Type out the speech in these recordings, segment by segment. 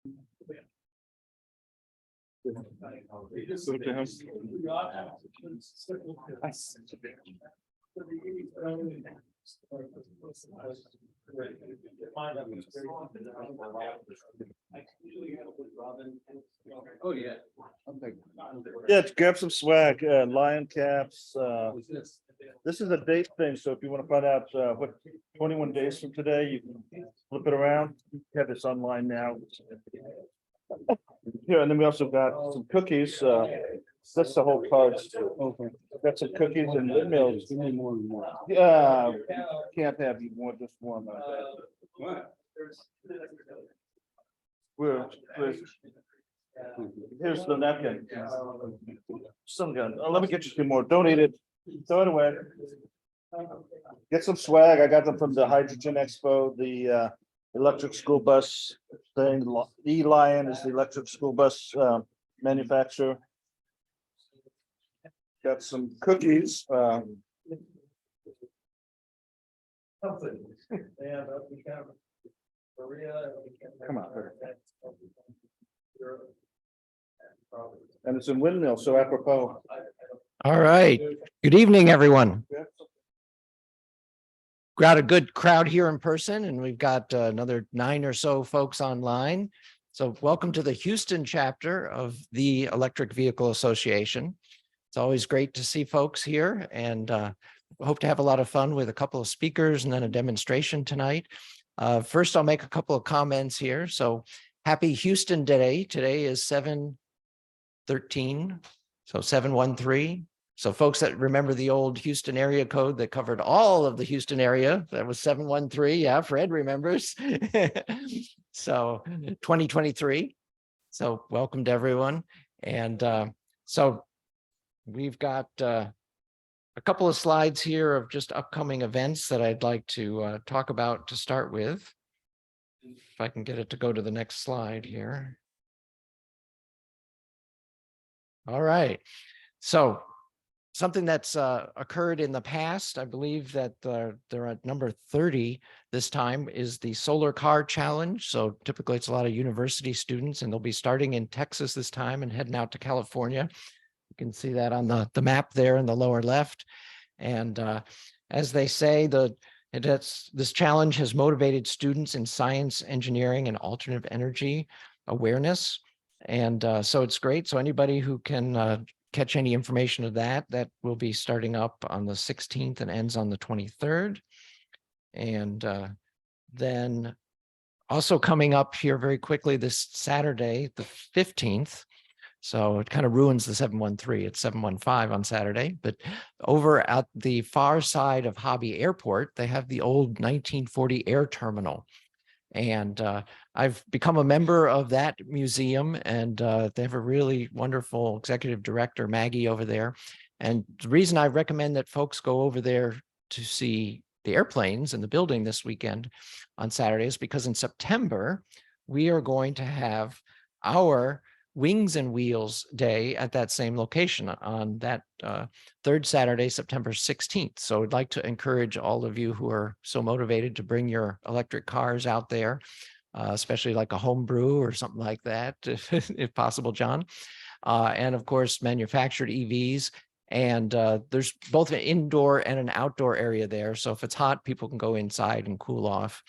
Oh, yeah. Yeah, grab some swag, lion caps. This is a date thing, so if you want to find out what 21 days from today, you can flip it around. You have this online now. Here, and then we also got some cookies. That's the whole cards. Okay. Got some cookies and windmills. Yeah, can't have you more, just one. Here's the napkin. Some gun. Oh, let me get you some more. Don't eat it. Throw it away. Get some swag. I got them from the Hydrogen Expo, the electric school bus thing. E-Lion is the electric school bus manufacturer. Got some cookies. Come on. And it's in windmill, so apropos. All right. Good evening, everyone. Got a good crowd here in person, and we've got another 9 or so folks online. So welcome to the Houston chapter of the Electric Vehicle Association. It's always great to see folks here, and hope to have a lot of fun with a couple of speakers and then a demonstration tonight. First, I'll make a couple of comments here. So happy Houston Day. Today is 7/13, so 7/13. So folks that remember the old Houston area code that covered all of the Houston area, that was 7/13. Yeah, Fred remembers. So 2023. So welcome to everyone. And so we've got a couple of slides here of just upcoming events that I'd like to talk about to start with. If I can get it to go to the next slide here. All right. So something that's occurred in the past, I believe that they're at number 30 this time, is the Solar Car Challenge. So typically it's a lot of university students, and they'll be starting in Texas this time and heading out to California. You can see that on the map there in the lower left. And as they say, this challenge has motivated students in science, engineering, and alternative energy awareness. And so it's great. So anybody who can catch any information of that will be starting up on the 16th and ends on the 23rd. And then also coming up here very quickly this Saturday, the 15th. So it kind of ruins the 7/13. It's 7/15 on Saturday. But over at the far side of Hobby Airport, they have the old 1940 air terminal. And I've become a member of that museum, and they have a really wonderful executive director, Maggie, over there. And the reason I recommend that folks go over there to see the airplanes in the building this weekend on Saturday is because in September, we are going to have our Wings and Wheels Day at that same location on that third Saturday, September 16th. So I'd like to encourage all of you who are so motivated to bring your electric cars out there, especially like a home brew or something like that, if possible, John. And of course, manufactured EVs. And there's both an indoor and an outdoor area there. So if it's hot, people can go inside and cool off.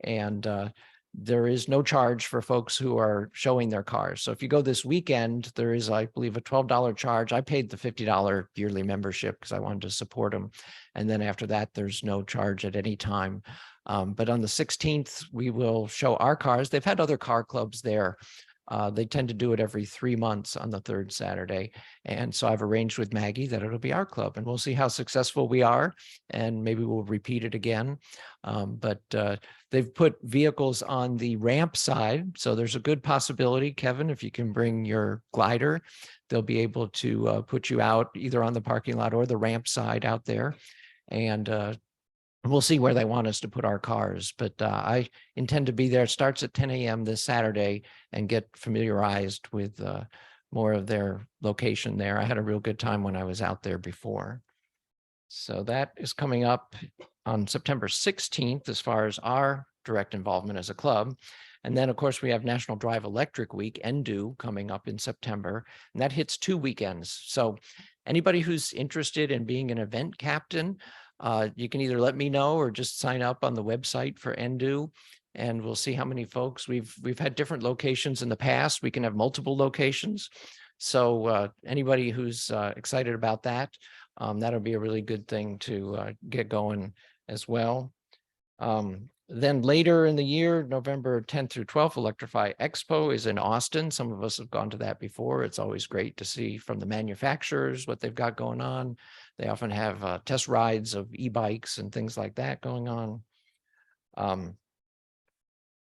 And there is no charge for folks who are showing their cars. So if you go this weekend, there is, I believe, a $12 charge. I paid the $50 yearly membership because I wanted to support them. And then after that, there's no charge at any time. But on the 16th, we will show our cars. They've had other car clubs there. They tend to do it every 3 months on the third Saturday. And so I've arranged with Maggie that it'll be our club, and we'll see how successful we are, and maybe we'll repeat it again. But they've put vehicles on the ramp side. So there's a good possibility, Kevin, if you can bring your glider, they'll be able to put you out either on the parking lot or the ramp side out there. And we'll see where they want us to put our cars, but I intend to be there. It starts at 10 a.m. this Saturday and get familiarized with more of their location there. I had a real good time when I was out there before. So that is coming up on September 16th as far as our direct involvement as a club. And then, of course, we have National Drive Electric Week, NDO, coming up in September, and that hits 2 weekends. So anybody who's interested in being an event captain, you can either let me know or just sign up on the website for NDO, and we'll see how many folks. We've had different locations in the past. We can have multiple locations. So anybody who's excited about that, that'll be a really good thing to get going as well. Then later in the year, November 10th through 12th, Electrify Expo is in Austin. Some of us have gone to that before. It's always great to see from the manufacturers what they've got going on. They often have test rides of e-bikes and things like that going on.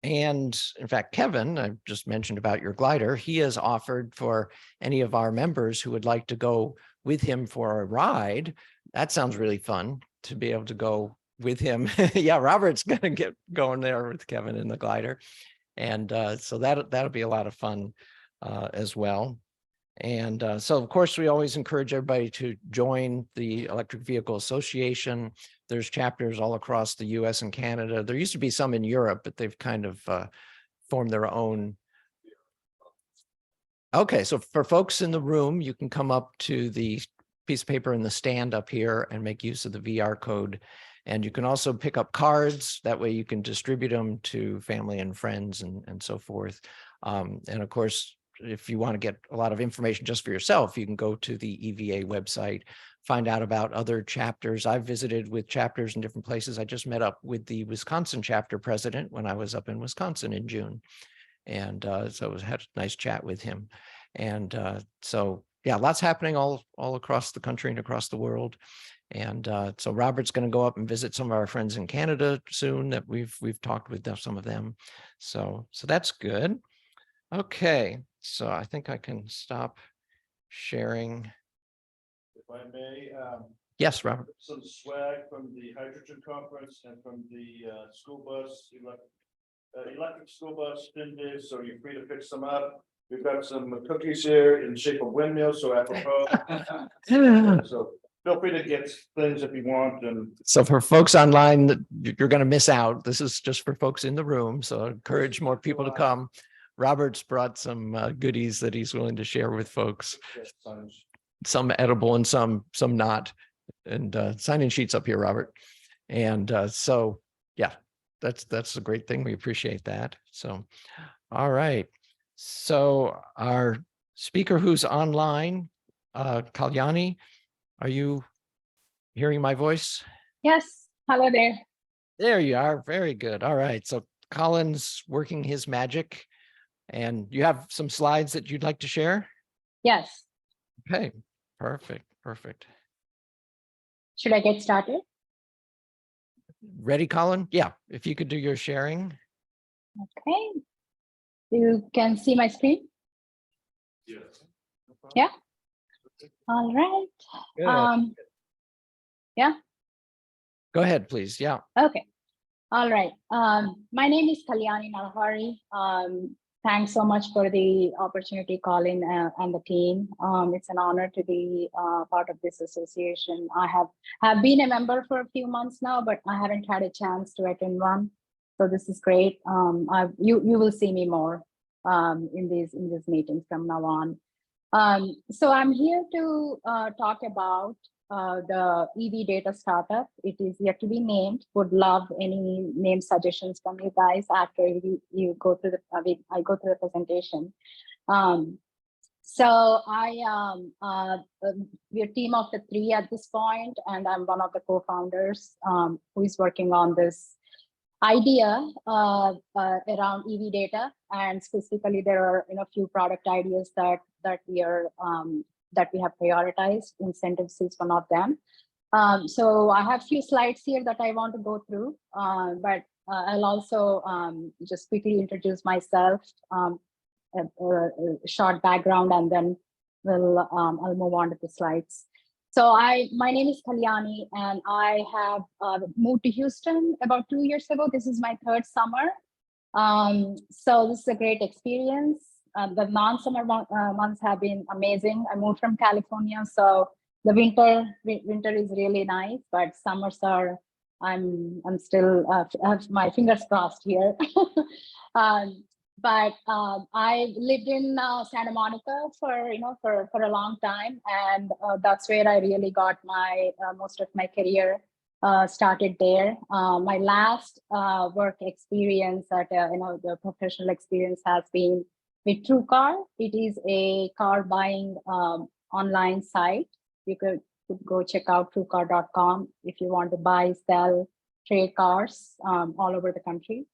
And in fact, Kevin, I just mentioned about your glider, he has offered for any of our members who would like to go with him for a ride. That sounds really fun to be able to go with him. Yeah, Robert's gonna get going there with Kevin in the glider. And so that'll be a lot of fun as well. And so, of course, we always encourage everybody to join the Electric Vehicle Association. There's chapters all across the US and Canada. There used to be some in Europe, but they've kind of formed their own. Okay, so for folks in the room, you can come up to the piece of paper in the stand up here and make use of the VR code. And you can also pick up cards. That way you can distribute them to family and friends and so forth. And of course, if you want to get a lot of information just for yourself, you can go to the EVA website, find out about other chapters. I've visited with chapters in different places. I just met up with the Wisconsin chapter president when I was up in Wisconsin in June. And so I had a nice chat with him. And so, yeah, lots happening all across the country and across the world. And so Robert's going to go up and visit some of our friends in Canada soon that we've talked with some of them. So that's good. Okay, so I think I can stop sharing. If I may. Yes, Robert. Some swag from the hydrogen conference and from the school bus, electric school bus spin days, so you're free to pick some up. We've got some cookies here in shape of windmills, so apropos. So feel free to get things if you want. And so for folks online, you're going to miss out. This is just for folks in the room, so I encourage more people to come. Robert's brought some goodies that he's willing to share with folks. Some edible and some not. And sign-in sheets up here, Robert. And so, yeah, that's a great thing. We appreciate that. So, all right. So our speaker who's online, Kalyani, are you hearing my voice? Yes. Hello there. There you are. Very good. All right. So Colin's working his magic. And you have some slides that you'd like to share? Yes. Okay, perfect. Should I get started? Ready, Colin? Yeah, if you could do your sharing. Okay. You can see my screen? yes. Yeah. All right. Good. Yeah. Go ahead, please. Yeah. Okay. All right. My name is Kalyani Narahari. Thanks so much for the opportunity, Colin and the team. It's an honor to be part of this association. I have been a member for a few months now, but I haven't had a chance to attend one. So this is great. You will see me more in these meetings from now on. So I'm here to talk about the EV data startup. It is yet to be named. Would love any name suggestions from you guys after you go through I go through the presentation. So we're a team of the 3 at this point, and I'm one of the co-founders who is working on this idea around EV data, and specifically there are a few product ideas that we have prioritized. Incentives is one of them. So I have a few slides here that I want to go through, but I'll also just quickly introduce myself, a short background, and then I'll move on to the slides. So my name is Kalyani, and I have moved to Houston about 2 years ago. This is my 3rd summer. So this is a great experience. The non-summer months have been amazing. I moved from California, so the winter is really nice, but summers are, I'm still I have my fingers crossed here. but I lived in Santa Monica for for a long time, and that's where I really got my most of my career started there. My last work experience at the professional experience has been with TrueCar. It is a car buying online site. You could go check out TrueCar.com if you want to buy, sell, trade cars all over the country.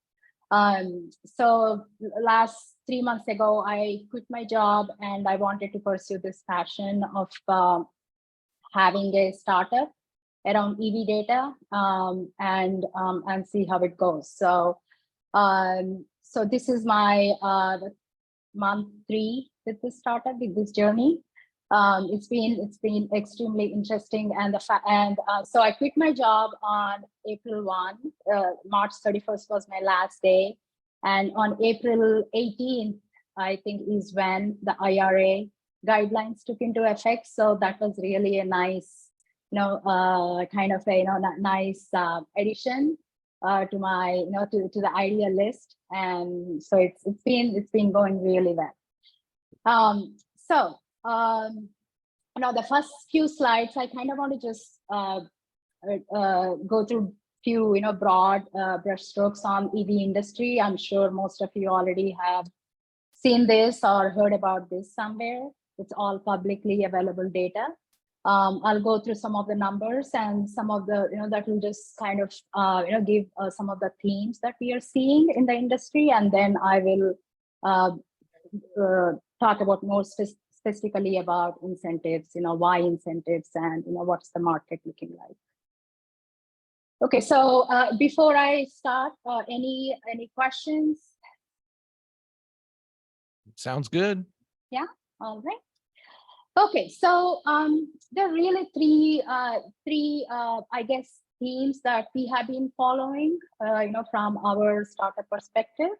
So last 3 months ago, I quit my job and I wanted to pursue this passion of having a startup around EV data and see how it goes. So so this is my month 3 with this startup, with this journey. It's been extremely interesting, and so I quit my job on April 1. March 31st was my last day, and on April 18th, I think, is when the IRA guidelines took into effect. So that was really a nice, kind of a nice addition to my to the idea list, and so it's been going really well. Now the first few slides, I kind of want to just go through few broad brushstrokes on EV industry. I'm sure most of you already have seen this or heard about this somewhere. It's all publicly available data. I'll go through some of the numbers and some of the that will just kind of give some of the themes that we are seeing in the industry, and then I will talk about more specifically about incentives, why incentives, and what's the market looking like. Okay, so before I start, any questions? Sounds good. Yeah, all right. Okay, so there are really three I guess themes that we have been following, from our startup perspective.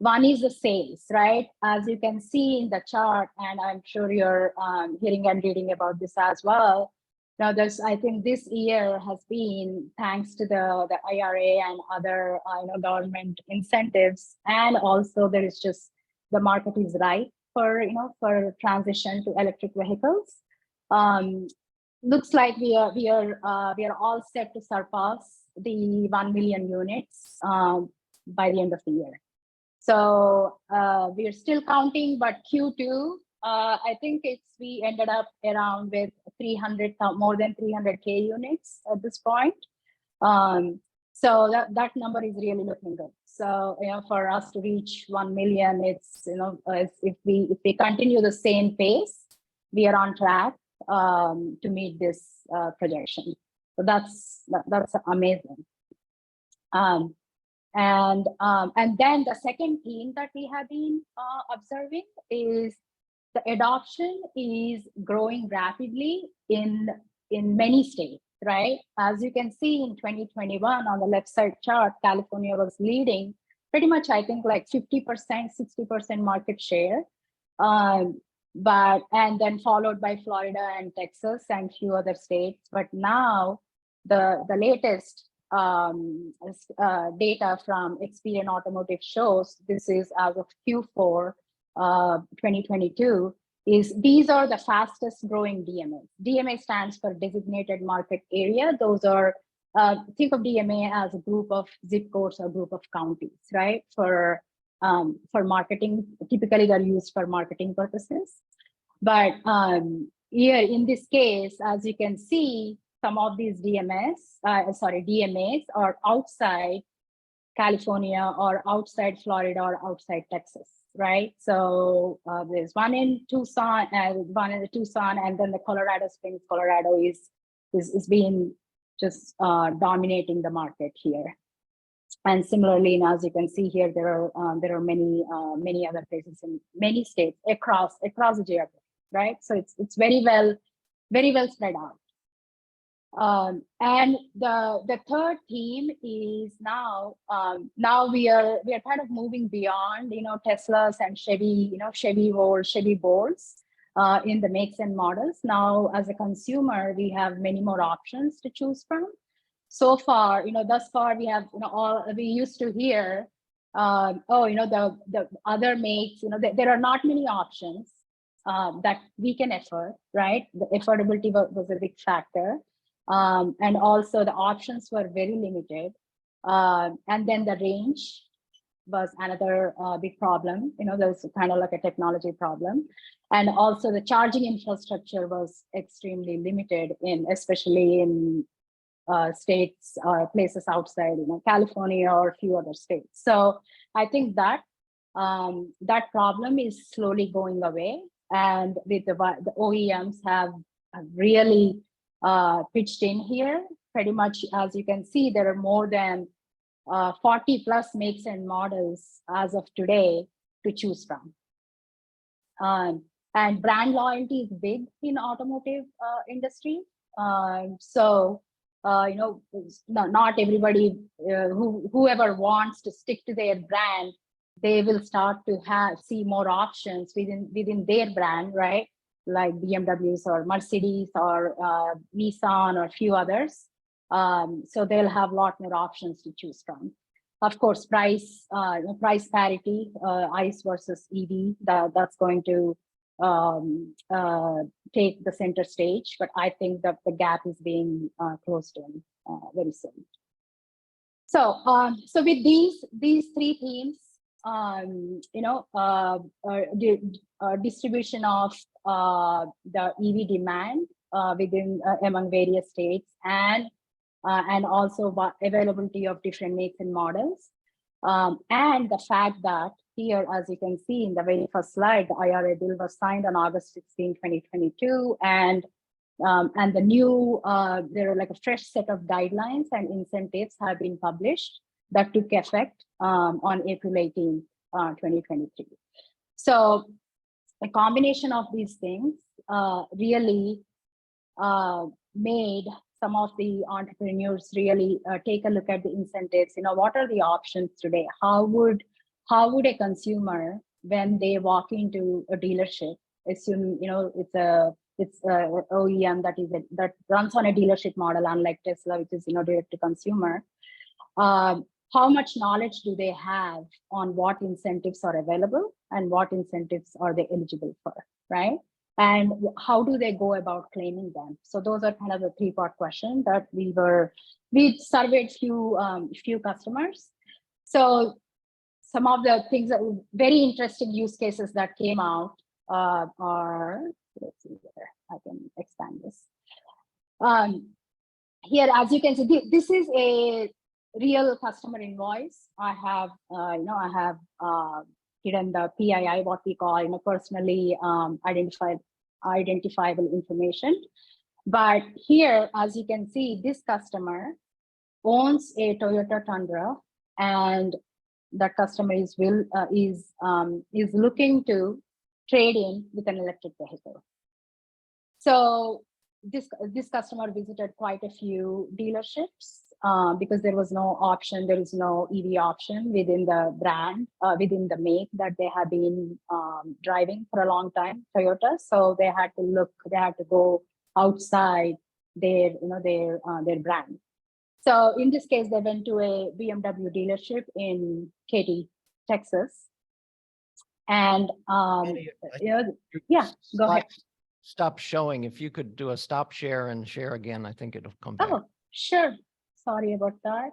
One is the sales, right? As you can see in the chart, and I'm sure you're hearing and reading about this as well. Now, I think this year has been, thanks to the IRA and other government incentives, and also there is just the market is ripe for transition to electric vehicles. Looks like we are all set to surpass the 1 million units by the end of the year. So we are still counting, but Q2, I think we ended up around with more than 300K units at this point. So that number is really looking good. So for us to reach 1 million, it's if we continue the same pace, we are on track to meet this projection. So that's amazing. And then the second theme that we have been observing is the adoption is growing rapidly in many states, right? As you can see in 2021 on the left side chart, California was leading pretty much, I think, like 50%, 60% market share. And then followed by Florida and Texas and few other states. But now the latest data from Experian Automotive shows, this is as of Q4 2022, is these are the fastest growing DMAs. DMA stands for designated market area. Those are, think of DMA as a group of zip codes or group of counties, right? For marketing, typically they're used for marketing purposes. But here in this case, as you can see, some of these DMAs are outside California or outside Florida or outside Texas, right? So there's one in Tucson and then the Colorado Springs, Colorado is being just dominating the market here. And similarly, as you can see here, there are many other places in many states across the geography, right? So it's very well spread out. And the third theme is now we are kind of moving beyond Teslas and Chevy Bolts in the makes and models. Now as a consumer, we have many more options to choose from. So far, thus far we have we used to hear the other makes, there are not many options that we can afford, right? The affordability was a big factor. And also the options were very limited. And then the range was another big problem. There's kind of like a technology problem. And also the charging infrastructure was extremely limited especially in states or places outside, California or a few other states. So I think that that problem is slowly going away. And with the OEMs have really pitched in here. Pretty much, as you can see, there are more than 40 plus makes and models as of today to choose from. And brand loyalty is big in automotive industry. Not everybody, whoever wants to stick to their brand, they will start to see more options within their brand, right? Like BMWs or Mercedes or Nissan or a few others. So they'll have a lot more options to choose from. Of course, price parity, ICE versus EV, that's going to take the center stage, but I think that the gap is being closed in very soon. So, so with these three themes, distribution of the EV demand within among various states, and also availability of different makes and models, and the fact that here, as you can see in the very first slide, the IRA bill was signed on August 16, 2022, and the new, there are like a fresh set of guidelines and incentives have been published that took effect on April 18, 2023. So a combination of these things really made some of the entrepreneurs really take a look at the incentives. What are the options today? How would a consumer, when they walk into a dealership, assume it's a OEM that runs on a dealership model, unlike Tesla, which is direct to consumer. How much knowledge do they have on what incentives are available and what incentives are they eligible for, right? And how do they go about claiming them? So those are kind of the three-part question that we surveyed few customers. So some of the things that were very interesting use cases that came out are, let's see where I can expand this. Here, as you can see, this is a real customer invoice. I have, hidden the PII, what we call, personally identifiable information. But here, as you can see, this customer owns a Toyota Tundra, and that customer is looking to trade in with an electric vehicle. So this customer visited quite a few dealerships because there was no option, there is no EV option within the brand, within the make that they have been driving for a long time, Toyota. So they had to go outside their brand. So in this case, they went to a BMW dealership in Katy, Texas. And yeah, go ahead. Stop showing. If you could do a stop share and share again, I think it'll come back. Oh, sure. Sorry about that.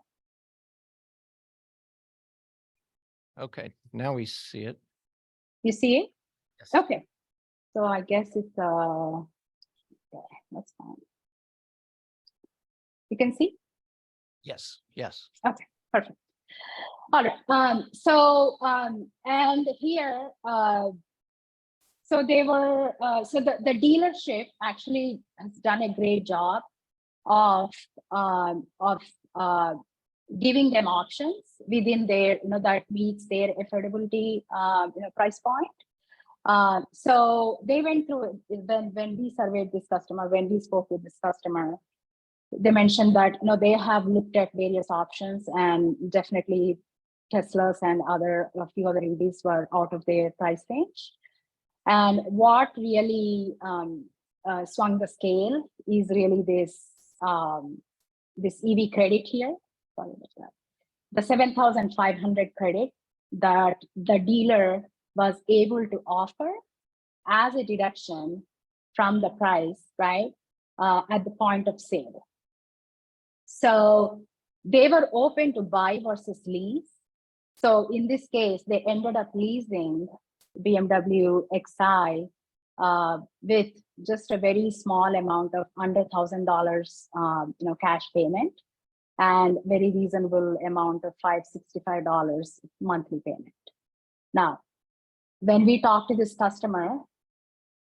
Okay, now we see it. You see it? Yes. Okay. So I guess it's okay, that's fine. You can see? Yes, yes. Okay, perfect. All right. And here, so they were, so the dealership actually has done a great job of giving them options within their, that meets their affordability, price point. So they went through, when we surveyed this customer, when we spoke with this customer, they mentioned that they have looked at various options, and definitely Teslas and a few other EVs were out of their price range. And what really swung the scale is really this EV credit here. Sorry about that. The 7,500 credit that the dealer was able to offer as a deduction from the price, right, at the point of sale. So they were open to buy versus lease. So in this case, they ended up leasing BMW XI with just a very small amount of under $1,000, cash payment, and very reasonable amount of $565 monthly payment. Now, when we talked to this customer,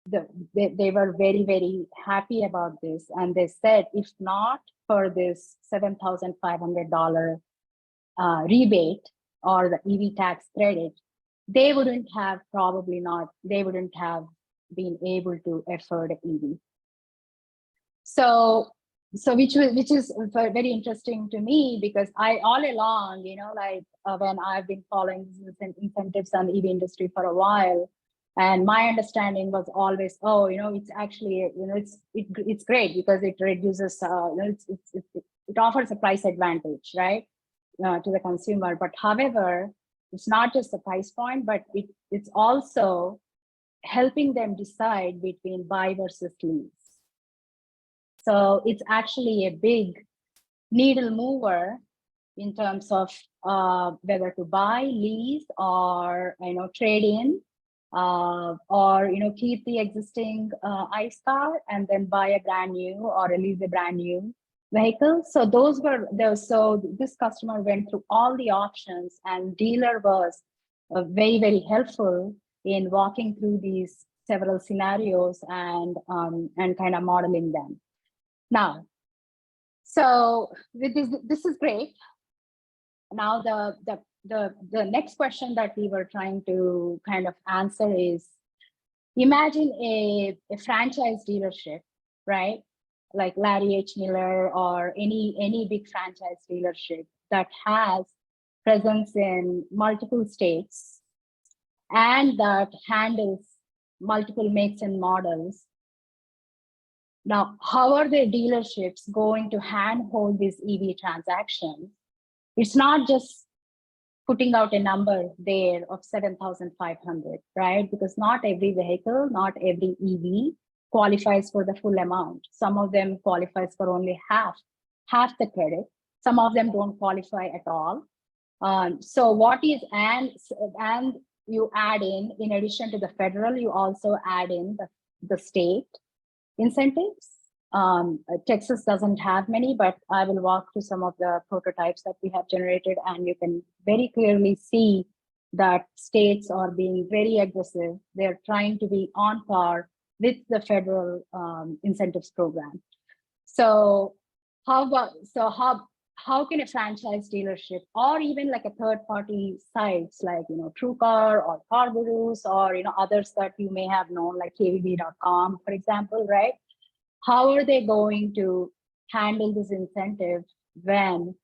they were very, very happy about this. And they said, if not for this $7,500 rebate or the EV tax credit, they wouldn't have been able to afford an EV. So which is very interesting to me, because I all along, when I've been following incentives on the EV industry for a while, and my understanding was always, it's actually, it's great because it reduces, it offers a price advantage, right, to the consumer. But however, it's not just the price point, but it's also helping them decide between buy versus lease. So it's actually a big needle mover in terms of whether to buy, lease, or trade in, or keep the existing ICE car and then buy a brand new or release a brand new vehicle. So so this customer went through all the options, and dealer was very, very helpful in walking through these several scenarios and kind of modeling them. Now, so with this is great. Now the next question that we were trying to kind of answer is, imagine a franchise dealership, right? Like Larry H. Miller or any big franchise dealership that has presence in multiple states and that handles multiple makes and models. Now, how are the dealerships going to handhold this EV transaction? It's not just putting out a number there of 7,500, right? Because not every vehicle, not every EV qualifies for the full amount. Some of them qualifies for only half the credit. Some of them don't qualify at all. So what is, and you add in addition to the federal, you also add in the state incentives. Texas doesn't have many, but I will walk through some of the prototypes that we have generated, and you can very clearly see that states are being very aggressive. They're trying to be on par with the federal incentives program. So how can a franchise dealership, or even like a third-party sites like TrueCar or CarGurus or others that you may have known, like kvb.com, for example, right? How are they going to handle this incentive when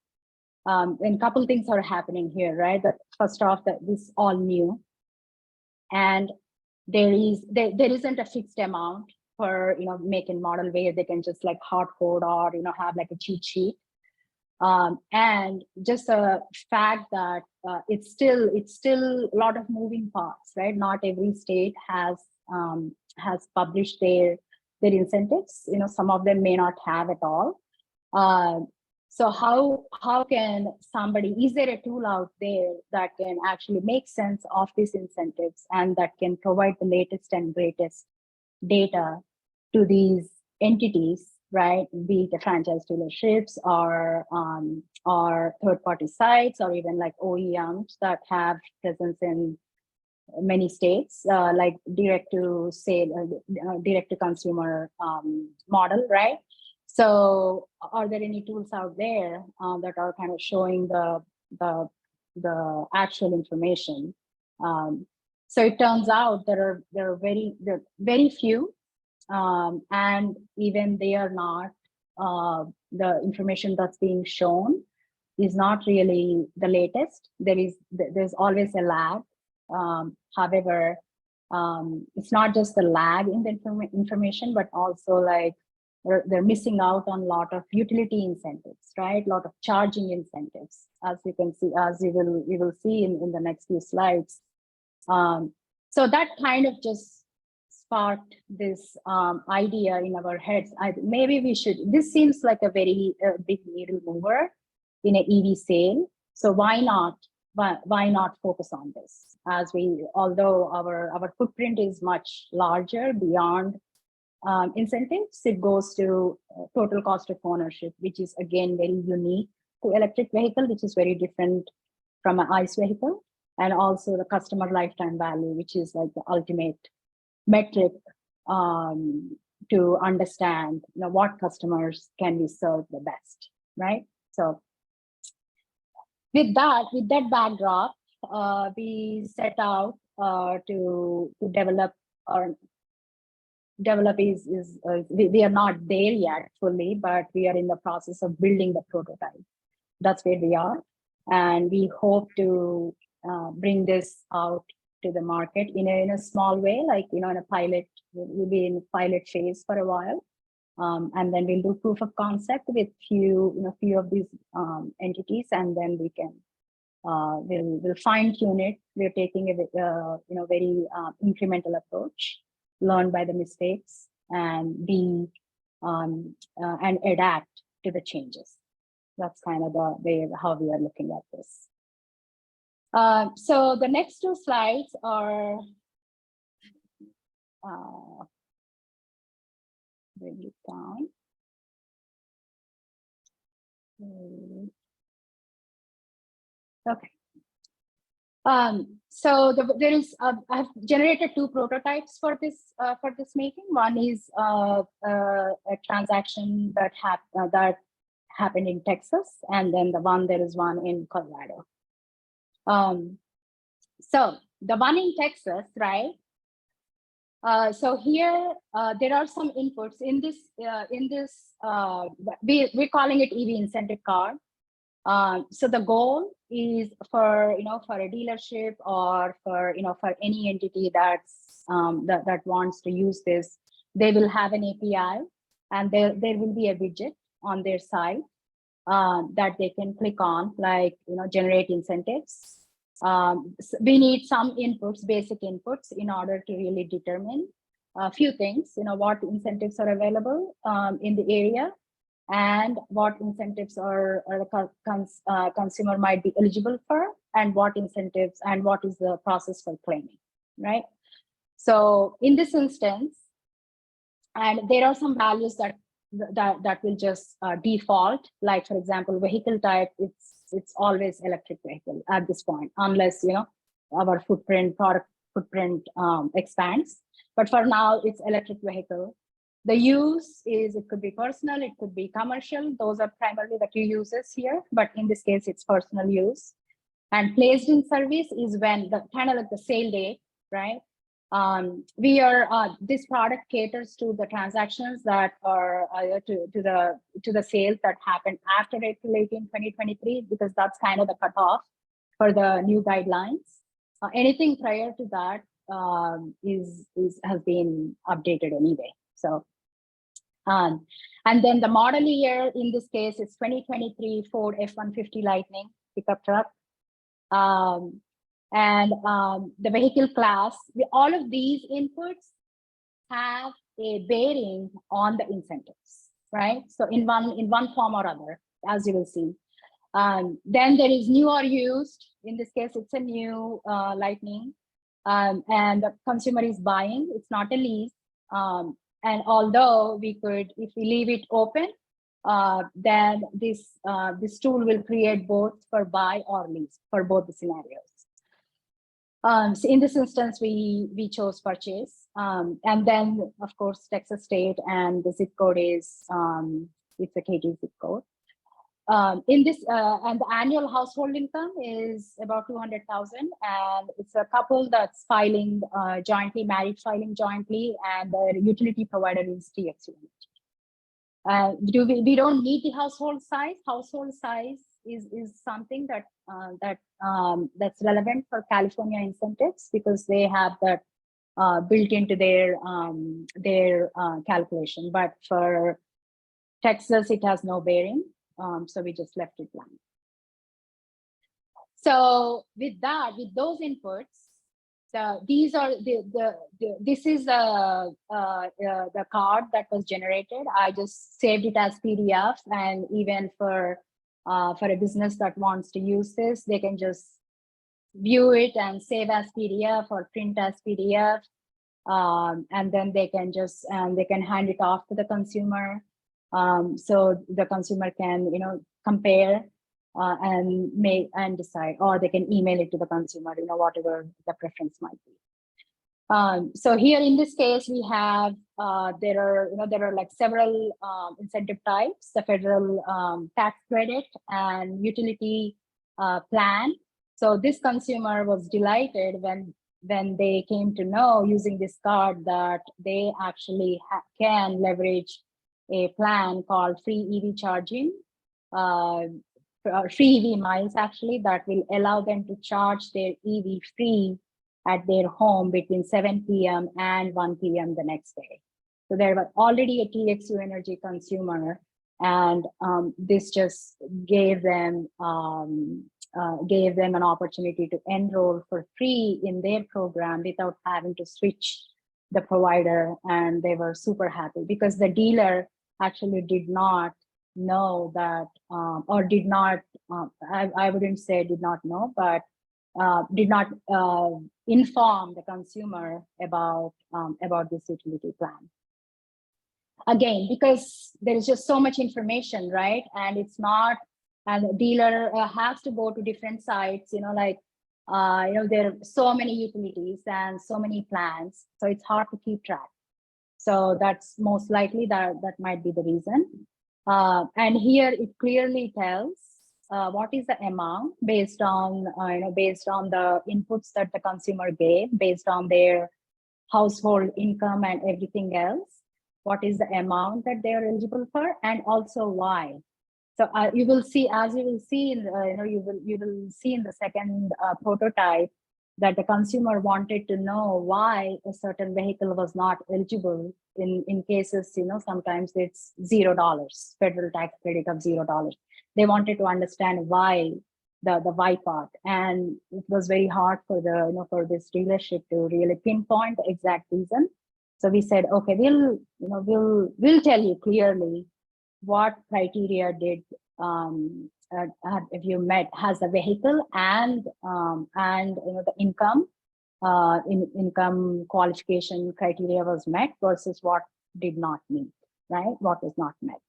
a couple things are happening here, right? That first off, that this is all new, and there isn't a fixed amount for make and model where they can just like hard code or have like a cheat sheet. And just the fact that it's still a lot of moving parts, right? Not every state has published their incentives. Some of them may not have at all. So how can somebody, is there a tool out there that can actually make sense of these incentives and that can provide the latest and greatest data to these entities, right? Be it the franchise dealerships or third-party sites, or even like OEMs that have presence in many states, like direct to consumer model, right? So are there any tools out there that are kind of showing the actual information? So it turns out there are very few, and even they are not, the information that's being shown is not really the latest. There's always a lag. However, it's not just the lag in the information, but also like they're missing out on a lot of utility incentives, right? A lot of charging incentives, as you can see, as you will see in the next few slides. So that kind of just sparked this idea in our heads. Maybe we should, this seems like a very big needle mover in an EV sale. So why not focus on this? As although our footprint is much larger beyond incentives, it goes to total cost of ownership, which is again very unique to electric vehicle, which is very different from an ICE vehicle, and also the customer lifetime value, which is like the ultimate metric to understand, what customers can we serve the best, right? So with that backdrop, we set out to develop we are not there yet fully, but we are in the process of building the prototype. That's where we are, and we hope to bring this out to the market in a small way, like in a pilot. We'll be in pilot phase for a while, and then we'll do proof of concept with few of these entities, and then we can we'll fine tune it. We're taking a very incremental approach, learn by the mistakes, and and adapt to the changes. That's kind of the way how we are looking at this. So the next two slides are bring it down. Okay. So there is I've generated two prototypes for this meeting. One is a transaction that happened in Texas, and then there is one in Colorado. So the one in Texas, right? So here there are some inputs in this. We're calling it EV incentive card. So the goal is for for a dealership or for for any entity that's that wants to use this, they will have an API, and there will be a widget on their site that they can click on, like generate incentives. We need some inputs, basic inputs, in order to really determine a few things. What incentives are available in the area, and what incentives consumer might be eligible for, and what incentives and what is the process for claiming, right? So in this instance, and there are some values that will just default, like for example, vehicle type, it's always electric vehicle at this point, unless our product footprint expands. But for now, it's electric vehicle. The use is, it could be personal, it could be commercial. Those are primarily the key uses here, but in this case, it's personal use. And placed in service is when the kind of like the sale date, right? This product caters to the transactions that are to the sales that happened after April 18, 2023, because that's kind of the cutoff for the new guidelines. Anything prior to that has been updated anyway. So, and then the model year in this case is 2023 Ford F-150 Lightning pickup truck. And the vehicle class, all of these inputs have a bearing on the incentives, right? So in one form or other, as you will see. Then there is new or used. In this case, it's a new Lightning, and the consumer is buying. It's not a lease. And although we could, if we leave it open, then this tool will create both for buy or lease for both the scenarios. So in this instance, we chose purchase, and then of course Texas state, and the zip code is it's a KT zip code. In this and the annual household income is about 200,000, and it's a couple that's filing jointly, married filing jointly, and the utility provider is TX Unit. We don't need the household size. Household size is something that's relevant for California incentives, because they have that built into their calculation. But for Texas, it has no bearing. So we just left it blank. So with that, with those inputs, these are this is the card that was generated. I just saved it as PDF, and even for a business that wants to use this, they can just view it and save as PDF or print as PDF, and then they can just they can hand it off to the consumer, so the consumer can compare and decide, or they can email it to the consumer, whatever the preference might be. So here in this case, we have there are like several incentive types: the federal tax credit and utility plan. So this consumer was delighted when they came to know, using this card, that they actually can leverage a plan called free EV charging, free EV miles actually, that will allow them to charge their EV free at their home between 7 p.m. and 1 p.m. the next day. So they were already a TXU Energy consumer, and this just gave them an opportunity to enroll for free in their program without having to switch the provider, and they were super happy because the dealer actually did not know that, or did not, I wouldn't say did not know, but did not inform the consumer about this utility plan. Again, because there is just so much information, right? And it's not, and the dealer has to go to different sites, there are so many utilities and so many plans, so it's hard to keep track. So that's most likely that might be the reason. And here it clearly tells what is the amount based on the inputs that the consumer gave, based on their household income and everything else. What is the amount that they are eligible for, and also why. So you will see, as you will see in you will see in the second prototype, that the consumer wanted to know why a certain vehicle was not eligible. In cases, sometimes it's $0, federal tax credit of $0. They wanted to understand why, the why part, and it was very hard for the for this dealership to really pinpoint the exact reason. So we said, okay, we'll tell you clearly what criteria did if you met, has the vehicle and the income income qualification criteria was met versus what did not meet, right? What was not met.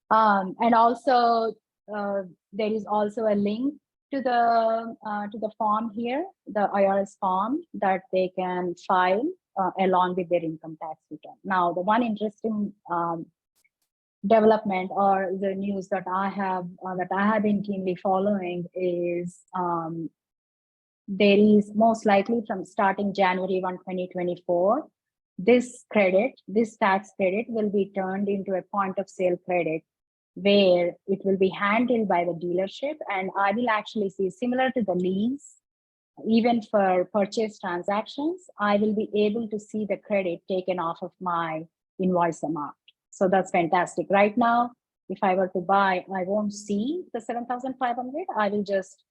And also there is also a link to the form here, the IRS form that they can file along with their income tax return. Now, the one interesting development or the news that I have been keenly following is there is most likely, from starting January 1, 2024, this tax credit will be turned into a point of sale credit, where it will be handled by the dealership, and I will actually see, similar to the lease, even for purchase transactions, I will be able to see the credit taken off of my invoice amount. So that's fantastic. Right now, if I were to buy, I won't see the 7,500. I will just,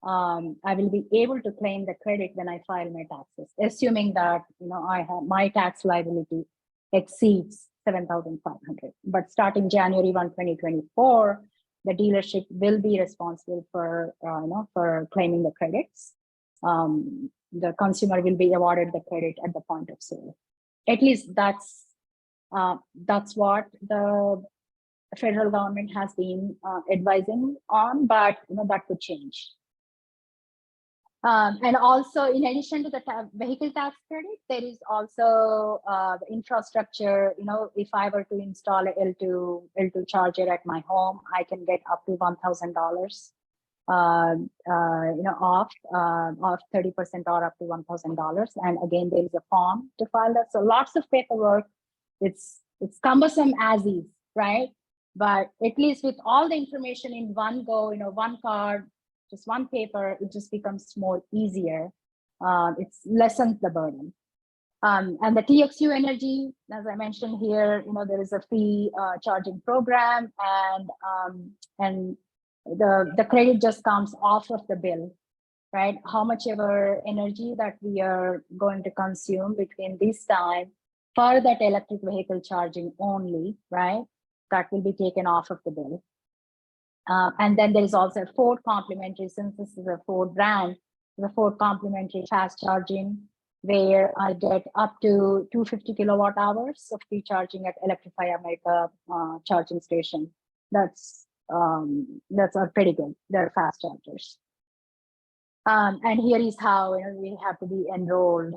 I will be able to claim the credit when I file my taxes, assuming that I have my tax liability exceeds 7,500. But starting January 1, 2024, the dealership will be responsible for for claiming the credits. The consumer will be awarded the credit at the point of sale. At least that's what the federal government has been advising on, but that could change. And also, in addition to the vehicle tax credit, there is also the infrastructure. If I were to install a L2 charger at my home, I can get up to $1,000 off 30% or up to $1,000. And again, there is a form to file that. So lots of paperwork. It's cumbersome as is, right? But at least with all the information in one go, one card, just one paper, it just becomes more easier. It lessens the burden. And the TXU energy, as I mentioned here, there is a free charging program, and the credit just comes off of the bill, right? How much ever energy that we are going to consume between this time for that electric vehicle charging only, right? That will be taken off of the bill. And then there is also a Ford complimentary, since this is a Ford brand, the Ford complimentary fast charging, where I get up to 250 kilowatt hours of free charging at Electrify America charging station. That's pretty good. They're fast chargers. And here is how we have to be enrolled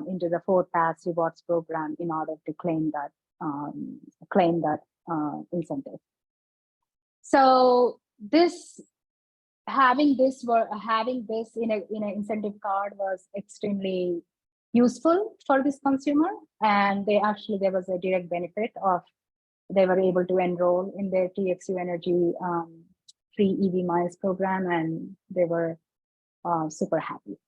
into the Ford Pass Rewards program in order to claim that incentive. So having this in an incentive card was extremely useful for this consumer, and there was a direct benefit of they were able to enroll in their TXU Energy free EV miles program, and they were super happy.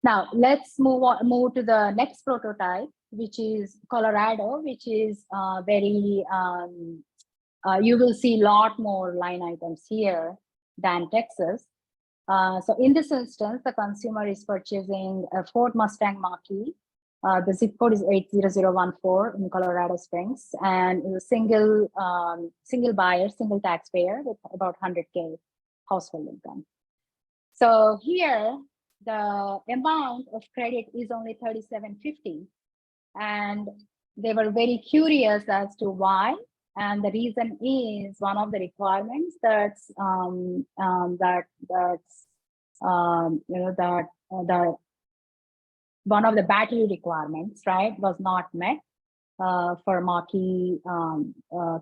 Now let's move to the next prototype, which is Colorado, which is very you will see a lot more line items here than Texas. So in this instance, the consumer is purchasing a Ford Mustang Mach-E. The zip code is 80014 in Colorado Springs, and is a single buyer, single taxpayer with about 100K household income. So here, the amount of credit is only $37.50, and they were very curious as to why. And the reason is one of the requirements that's one of the battery requirements, right, was not met for Mach-E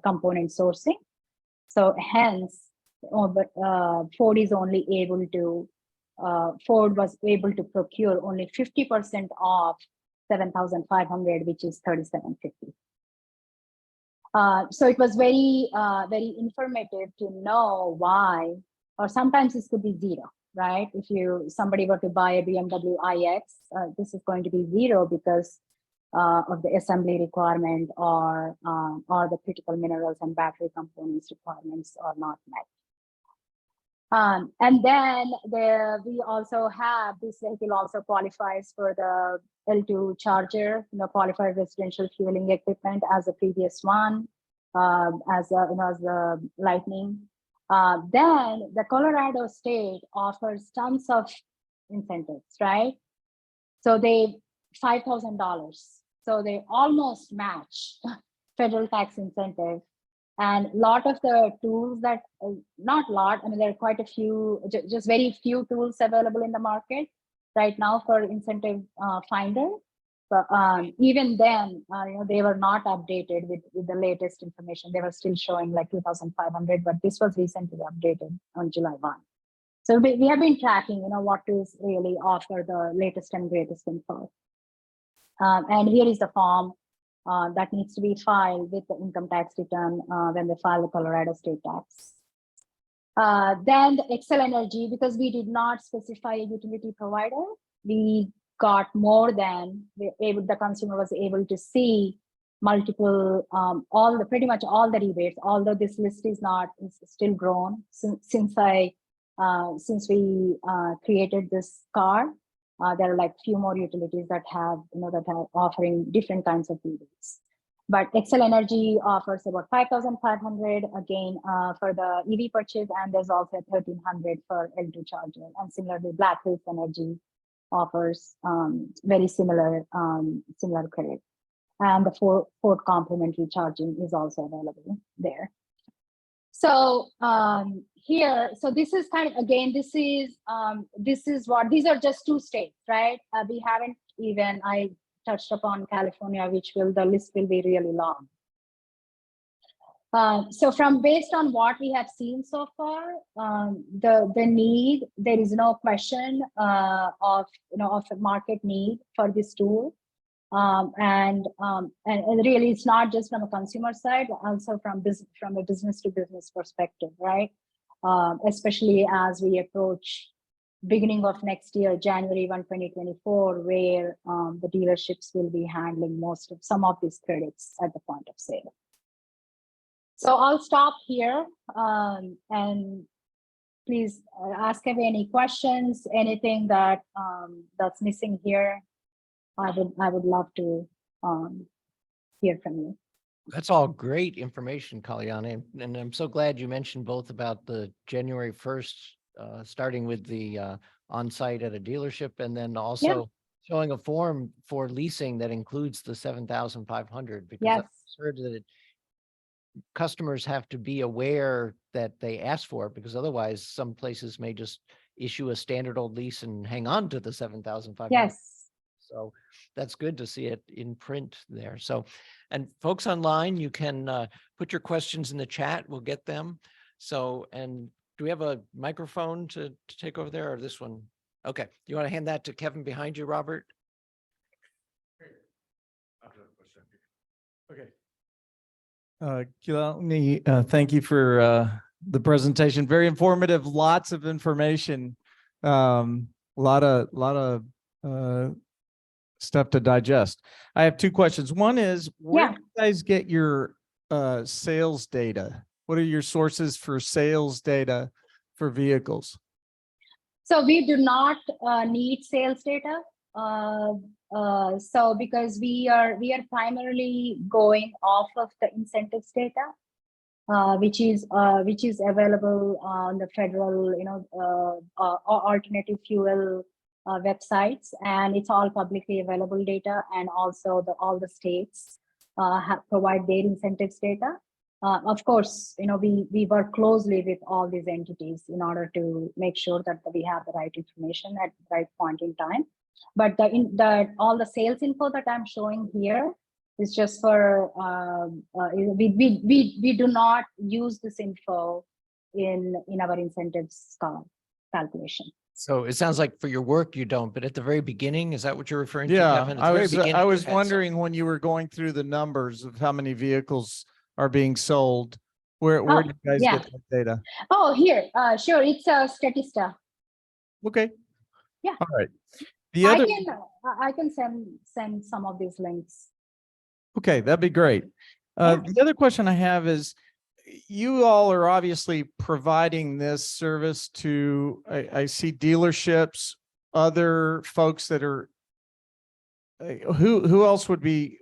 component sourcing. So hence, Ford was able to procure only 50% of 7,500, which is $37.50. So it was very, very informative to know why, or sometimes this could be zero, right? If somebody were to buy a BMW iX, this is going to be zero because of the assembly requirement or the critical minerals and battery components requirements are not met. And then we also have, this vehicle also qualifies for the L2 charger, qualified residential fueling equipment as the previous one, as the Lightning. Then the Colorado state offers tons of incentives, right? So they $5,000. So they almost match federal tax incentive. And a lot of the tools that, not a lot, I mean, there are quite a few, just very few tools available in the market right now for incentive finder. But even then, they were not updated with the latest information. They were still showing like 2,500, but this was recently updated on July 1. So we have been tracking, what tools really offer the latest and greatest info. And here is the form that needs to be filed with the income tax return when they file the Colorado state tax. Then the Excel Energy, because we did not specify a utility provider, we got more than the consumer was able to see multiple, pretty much all the rebates, although this list is still grown since we created this card. There are like few more utilities that have offering different kinds of rebates. But Excel Energy offers about 5,500 again for the EV purchase, and there's also 1,300 for L2 charger. And similarly, Black Hills Energy offers very similar credit. And the Ford complimentary charging is also available there. So here, so this is kind of, again, these are just two states, right? We haven't even, I touched upon California, the list will be really long. So based on what we have seen so far, the need, there is no question of the market need for this tool. And really, it's not just from a consumer side, but also from a business to business perspective, right? Especially as we approach beginning of next year, January 1, 2024, where the dealerships will be handling some of these credits at the point of sale. So I'll stop here and please ask me any questions, anything that that's missing here. I would love to hear from you. That's all great information, Kalyani, and I'm so glad you mentioned both about the January 1st, starting with the on-site at a dealership, and then also showing a form for leasing that includes the 7,500. Because Yes. I've heard that customers have to be aware that they asked for it, because otherwise some places may just issue a standard old lease and hang on to the 7,500. Yes. So that's good to see it in print there. So, and folks online, you can put your questions in the chat. We'll get them. So, and do we have a microphone to take over there, or this one? Okay. You want to hand that to Kevin behind you, Robert? Okay. Kalyani, thank you for the presentation. Very informative, lots of information, a lot of stuff to digest. I have two questions. One is, where do you guys get your sales data? What are your sources for sales data for vehicles? So we do not need sales data. So because we are primarily going off of the incentives data, which is available on the federal, alternative fuel websites, and it's all publicly available data, and also all the states provide their incentives data. Of course, we work closely with all these entities in order to make sure that we have the right information at the right point in time. But all the sales info that I'm showing here is just for we do not use this info in our incentives calculation. So it sounds like for your work you don't, but at the very beginning, is that what you're referring to, Yeah, Kevin? I was wondering when you were going through the numbers of how many vehicles are being sold, where do you guys get that data? Oh, here, sure, it's Statista. Okay. Yeah. All right. I can send some of these links. Okay, that'd be great. The other question I have is, you all are obviously providing this service to, I see dealerships, other folks that are, who else would be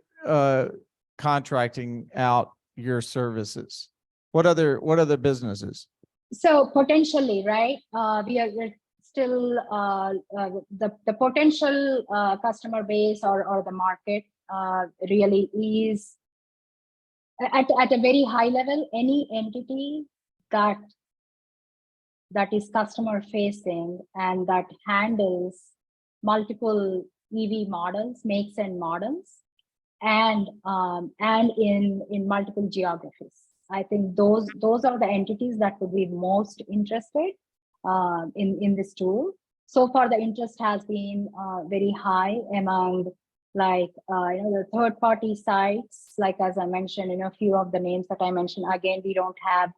contracting out your services? What other businesses? So potentially, right? We're still the potential customer base or the market really is at a very high level. Any entity that is customer facing and that handles multiple EV models, makes and models, and in multiple geographies. I think those are the entities that would be most interested in this tool. So far, the interest has been very high among the third-party sites. Like as I mentioned, a few of the names that I mentioned. Again, we don't have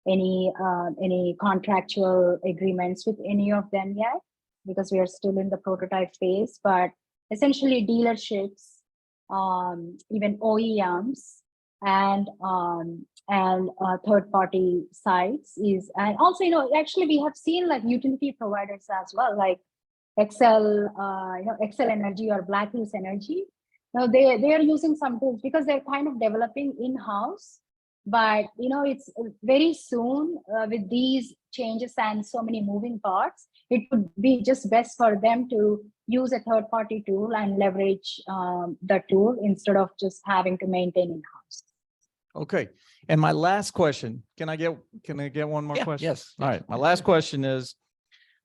any contractual agreements with any of them yet because we are still in the prototype phase. But essentially, dealerships, even OEMs, and third-party sites and also actually we have seen like utility providers as well, like Excel Energy or Black Hills Energy. Now they are using some tools because they're kind of developing in-house, but it's very soon with these changes and so many moving parts, it would be just best for them to use a third-party tool and leverage the tool instead of just having to maintain in-house. Okay. And my last question, can I get one more question? Yes. All right. My last question is,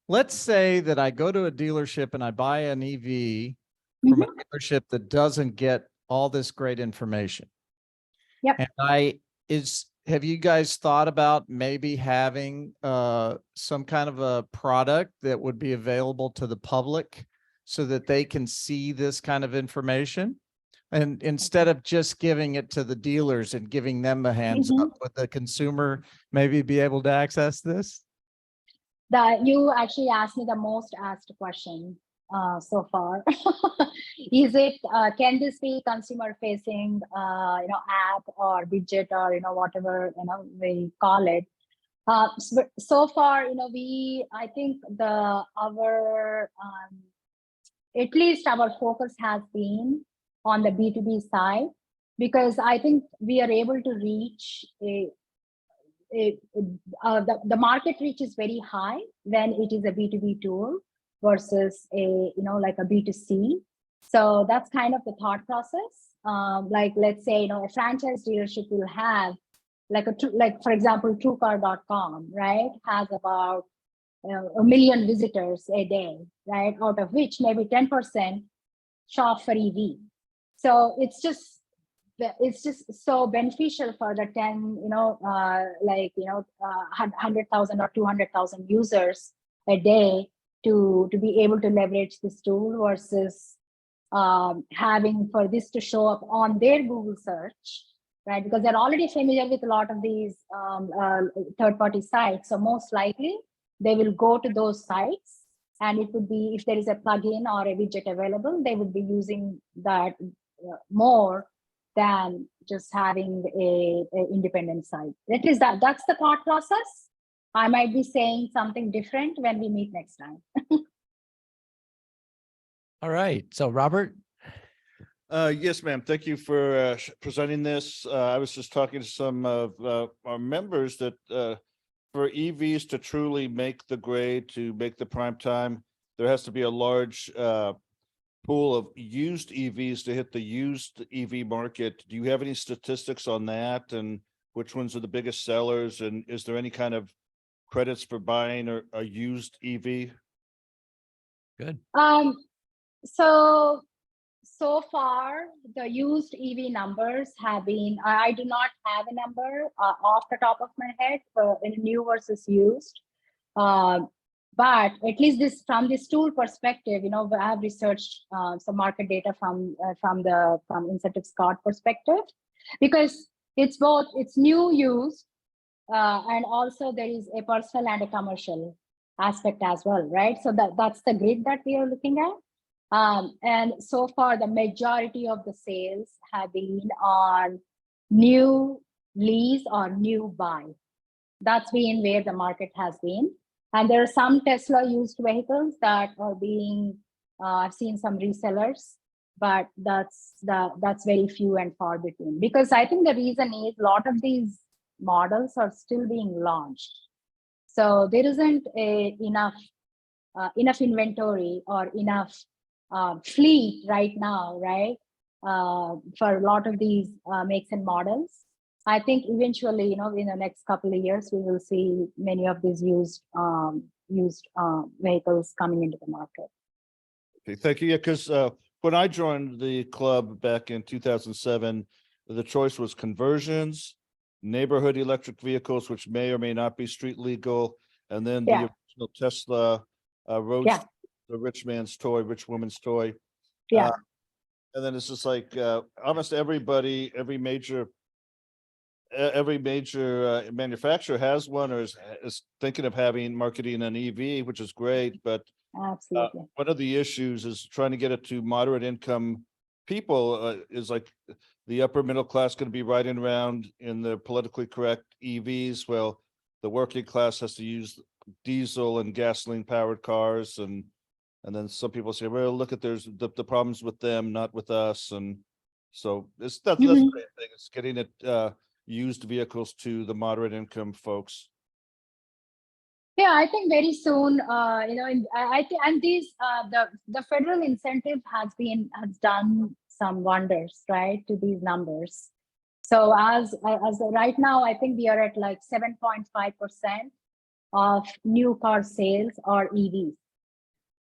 let's say that I go to a dealership and I buy an EV from a dealership that doesn't get all this great information. Yep. And have you guys thought about maybe having some kind of a product that would be available to the public so that they can see this kind of information? And instead of just giving it to the dealers and giving them the hands up, would the consumer maybe be able to access this? You actually asked me the most asked question so far. Is it can this be consumer facing app or widget or whatever we call it? So far, I think our at least our focus has been on the B2B side, because I think we are able to reach the market reach is very high when it is a B2B tool versus like a B2C. So that's kind of the thought process. Like, let's say, a franchise dealership will have like for example, TrueCar.com, right, has about 1 million visitors a day, right, out of which maybe 10% shop for EV. So it's just so beneficial for the 100,000 or 200,000 users a day to be able to leverage this tool versus having for this to show up on their Google search, right? Because they're already familiar with a lot of these third-party sites. So most likely they will go to those sites, and it would be, if there is a plugin or a widget available, they would be using that more than just having a independent site. At least that's the thought process. I might be saying something different when we meet next time. All right. So Robert, Yes, ma'am. Thank you for presenting this. I was just talking to some of our members that for EVs to truly make the grade, to make the prime time, there has to be a large pool of used EVs to hit the used EV market. Do you have any statistics on that, and which ones are the biggest sellers? And is there any kind of credits for buying a used EV? good. So far, the used EV numbers have been, I do not have a number off the top of my head in new versus used. But at least from this tool perspective, I have researched some market data from Incentive Scott perspective, because it's both, it's new, used, and also there is a personal and a commercial aspect as well, right? So that's the grid that we are looking at. And so far, the majority of the sales have been on new lease or new buy. That's been where the market has been. And there are some Tesla used vehicles that are being, I've seen some resellers, but that's very few and far between. Because I think the reason is a lot of these models are still being launched. So there isn't enough inventory or enough fleet right now, right? For a lot of these makes and models. I think eventually, in the next couple of years, we will see many of these used vehicles coming into the market. Okay, thank you. Yeah, because when I joined the club back in 2007, the choice was conversions, neighborhood electric vehicles, which may or may not be street legal, and then the original Tesla Roadster, the rich man's toy, rich woman's toy. Yeah. And then it's just like almost everybody, every major manufacturer has one or is thinking of marketing an EV, which is great. But absolutely, one of the issues is trying to get it to moderate income people. Is like the upper middle class going to be riding around in the politically correct EVs? Well, the working class has to use diesel and gasoline powered cars, and then some people say, well, look at there's the problems with them, not with us. And so that's the great thing. It's getting it used vehicles to the moderate income folks. Yeah, I think very soon, I think, and these the federal incentive has done some wonders, right, to these numbers. So as right now, I think we are at like 7.5% of new car sales are EVs.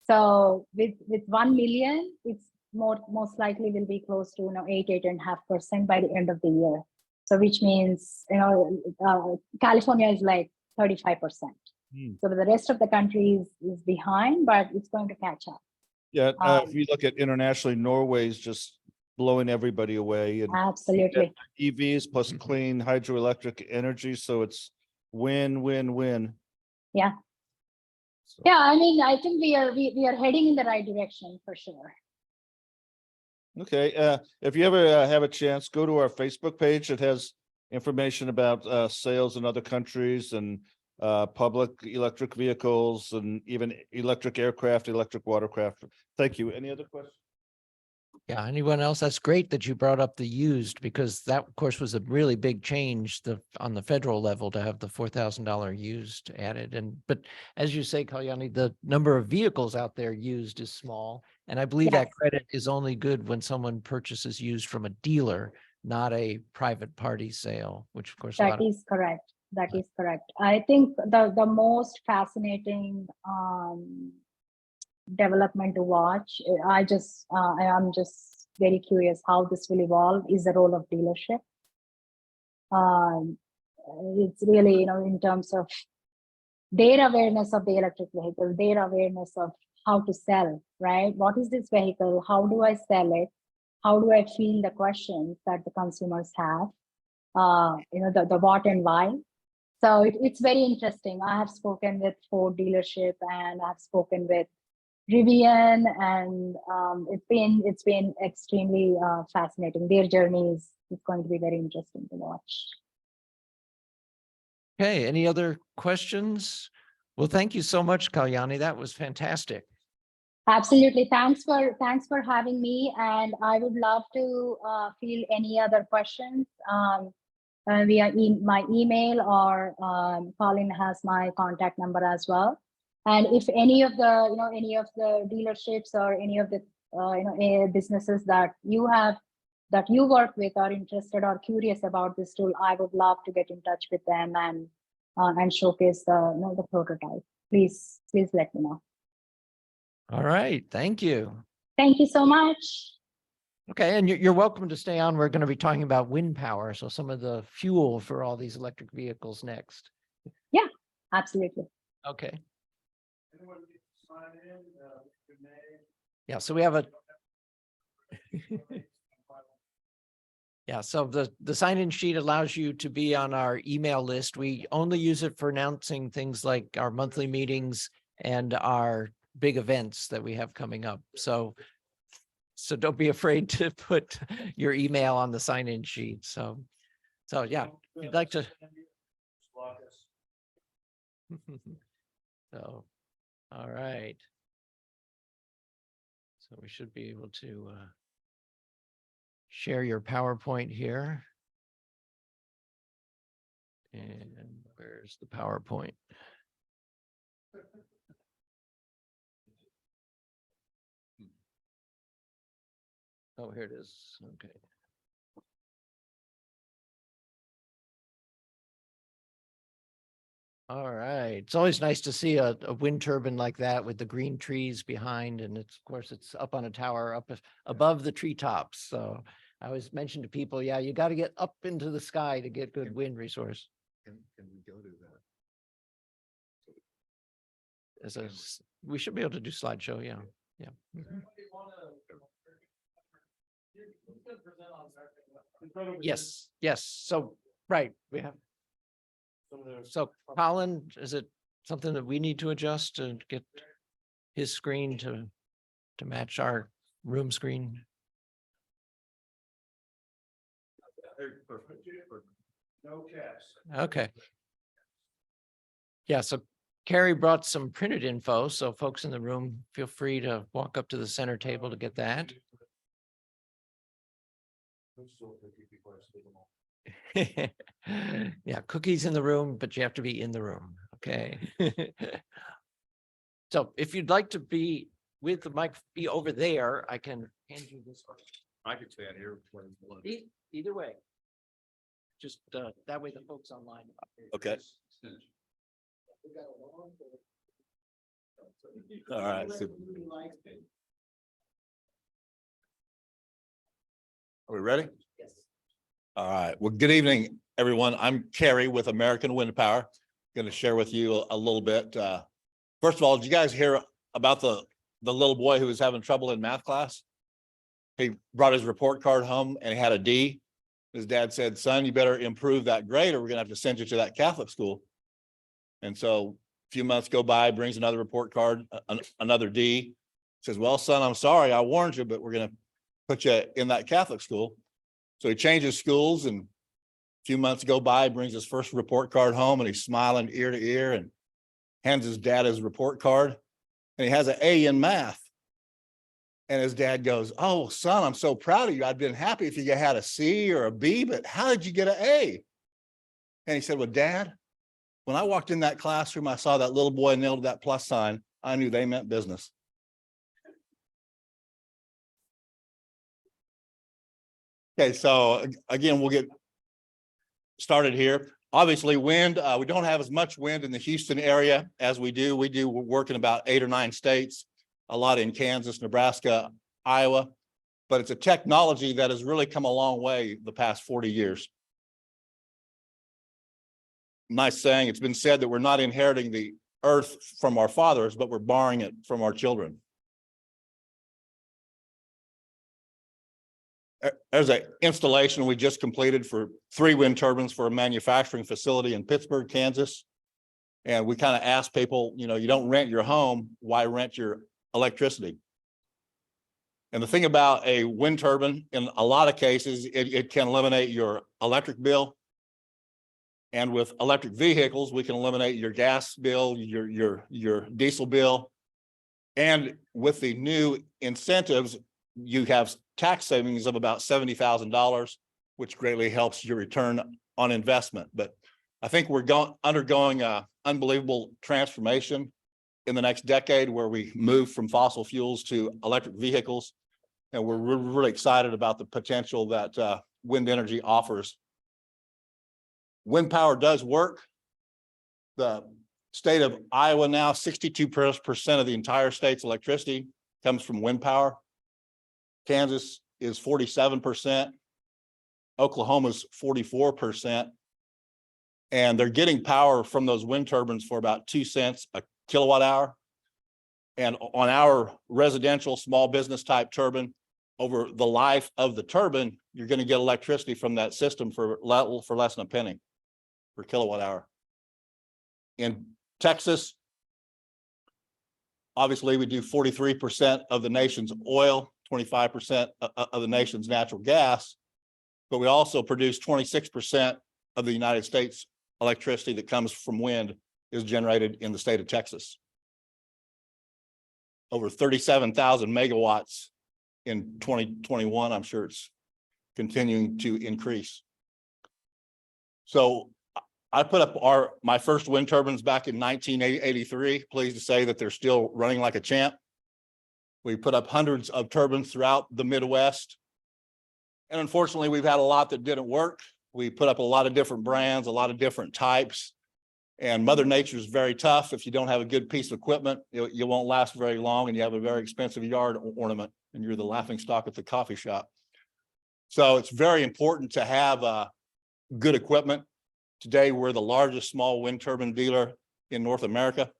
So with 1 million, it's most likely will be close to 8.5% by the end of the year. So which means California is like 35%. So the rest of the country is behind, but it's going to catch up. Yeah, if you look at internationally, Norway's just blowing everybody away. And absolutely. EVs plus clean hydroelectric energy, so it's win, win, win. Yeah. So- Yeah, I mean, I think we are heading in the right direction for sure. Okay, if you ever have a chance, go to our Facebook page. It has information about sales in other countries and public electric vehicles and even electric aircraft, electric watercraft. Thank you. Any other questions? Yeah, anyone else? That's great that you brought up the used, because that, of course, was a really big change on the federal level to have the $4,000 used added. But as you say, Kalyani, the number of vehicles out there used is small. And I believe that Yes. credit is only good when someone purchases used from a dealer, not a private party sale, which of course a lot That of. is correct. That is correct. I think the most fascinating development to watch, I am just very curious how this will evolve, is the role of dealership. It's really, in terms of their awareness of the electric vehicle, their awareness of how to sell, right? What is this vehicle? How do I sell it? How do I field the questions that the consumers have? The what and why. So it's very interesting. I have spoken with Ford dealership and I've spoken with Rivian, and it's been extremely fascinating. Their journey is going to be very interesting to watch. Okay, any other questions? Well, thank you so much, Kalyani. That was fantastic. Absolutely. Thanks for having me. And I would love to field any other questions via my email, or Colin has my contact number as well. And if any of the dealerships or any of the businesses that you work with are interested or curious about this tool, I would love to get in touch with them and showcase the prototype. Please let me know. All right, thank you. Thank you so much. Okay, and you're welcome to stay on. We're going to be talking about wind power, so some of the fuel for all these electric vehicles next. Yeah, absolutely. Okay. Yeah, so we have a. Yeah, so the sign-in sheet allows you to be on our email list. We only use it for announcing things like our monthly meetings and our big events that we have coming up. So don't be afraid to put your email on the sign-in sheet. So yeah, if you'd like to. So, all right. So we should be able to share your PowerPoint here. And where's the PowerPoint? Oh, here it is. Okay. All right. It's always nice to see a wind turbine like that with the green trees behind, and of course it's up on a tower up above the treetops. So I always mention to people, yeah, you got to get up into the sky to get good wind resource. Can we go to that? We should be able to do slideshow. Yeah. Yeah. Mhm. Yes. Yes. So, right. We have. So Colin, is it something that we need to adjust to get his screen to match our room screen? No caps. Okay. Yeah, so Kerry brought some printed info, so folks in the room, feel free to walk up to the center table to get that. Yeah, cookies in the room, but you have to be in the room. Okay. So if you'd like to be with the mic, be over there, I can hand you this. I could stand here. Either way. Just that way the folks online. Okay. All right. Are we ready? Yes. All right. Well, good evening, everyone. I'm Kerry with American Windpower. Going to share with you a little bit. First of all, did you guys hear about the little boy who was having trouble in math class? He brought his report card home and he had a D. His dad said, "Son, you better improve that grade or we're going to have to send you to that Catholic school." And so few months go by, brings another report card, another D. Says, well, son, I'm sorry, I warned you, but we're going to put you in that Catholic school. So he changes schools, and a few months go by, brings his first report card home, and he's smiling ear to ear and hands his dad his report card, and he has an A in math. And his dad goes, oh, son, I'm so proud of you. I'd been happy if you had a C or a B, but how did you get an A? And he said, well, Dad, when I walked in that classroom, I saw that little boy nailed that plus sign. I knew they meant business. Okay, so again, we'll get started here. Obviously, wind, we don't have as much wind in the Houston area as we do. We do work in about 8 or 9 states, a lot in Kansas, Nebraska, Iowa, but it's a technology that has really come a long way the past 40 years. Nice saying, it's been said that we're not inheriting the earth from our fathers, but we're borrowing it from our children. There's an installation we just completed for 3 wind turbines for a manufacturing facility in Pittsburgh, Kansas. And we kind of asked people, you know, you don't rent your home, why rent your electricity? And the thing about a wind turbine, in a lot of cases, it can eliminate your electric bill. And with electric vehicles, we can eliminate your gas bill, your diesel bill. And with the new incentives, you have tax savings of about $70,000, which greatly helps your return on investment. But I think we're undergoing a unbelievable transformation in the next decade, where we move from fossil fuels to electric vehicles. And we're really excited about the potential that wind energy offers. Wind power does work. The state of Iowa now, 62% of the entire state's electricity comes from wind power. Kansas is 47%. Oklahoma's 44%. And they're getting power from those wind turbines for about 2 cents a kilowatt hour. And on our residential small business type turbine, over the life of the turbine, you're going to get electricity from that system for less than a penny per kilowatt hour. In Texas, obviously we do 43% of the nation's oil, 25% of the nation's natural gas, but we also produce 26% of the United States electricity that comes from wind is generated in the state of Texas. Over 37,000 megawatts in 2021. I'm sure it's continuing to increase. So I put up my first wind turbines back in 1983. Pleased to say that they're still running like a champ. We put up hundreds of turbines throughout the Midwest. And unfortunately, we've had a lot that didn't work. We put up a lot of different brands, a lot of different types. And Mother Nature is very tough. If you don't have a good piece of equipment, you won't last very long, and you have a very expensive yard ornament, and you're the laughing stock at the coffee shop. So it's very important to have good equipment. Today, we're the largest small wind turbine dealer in North America.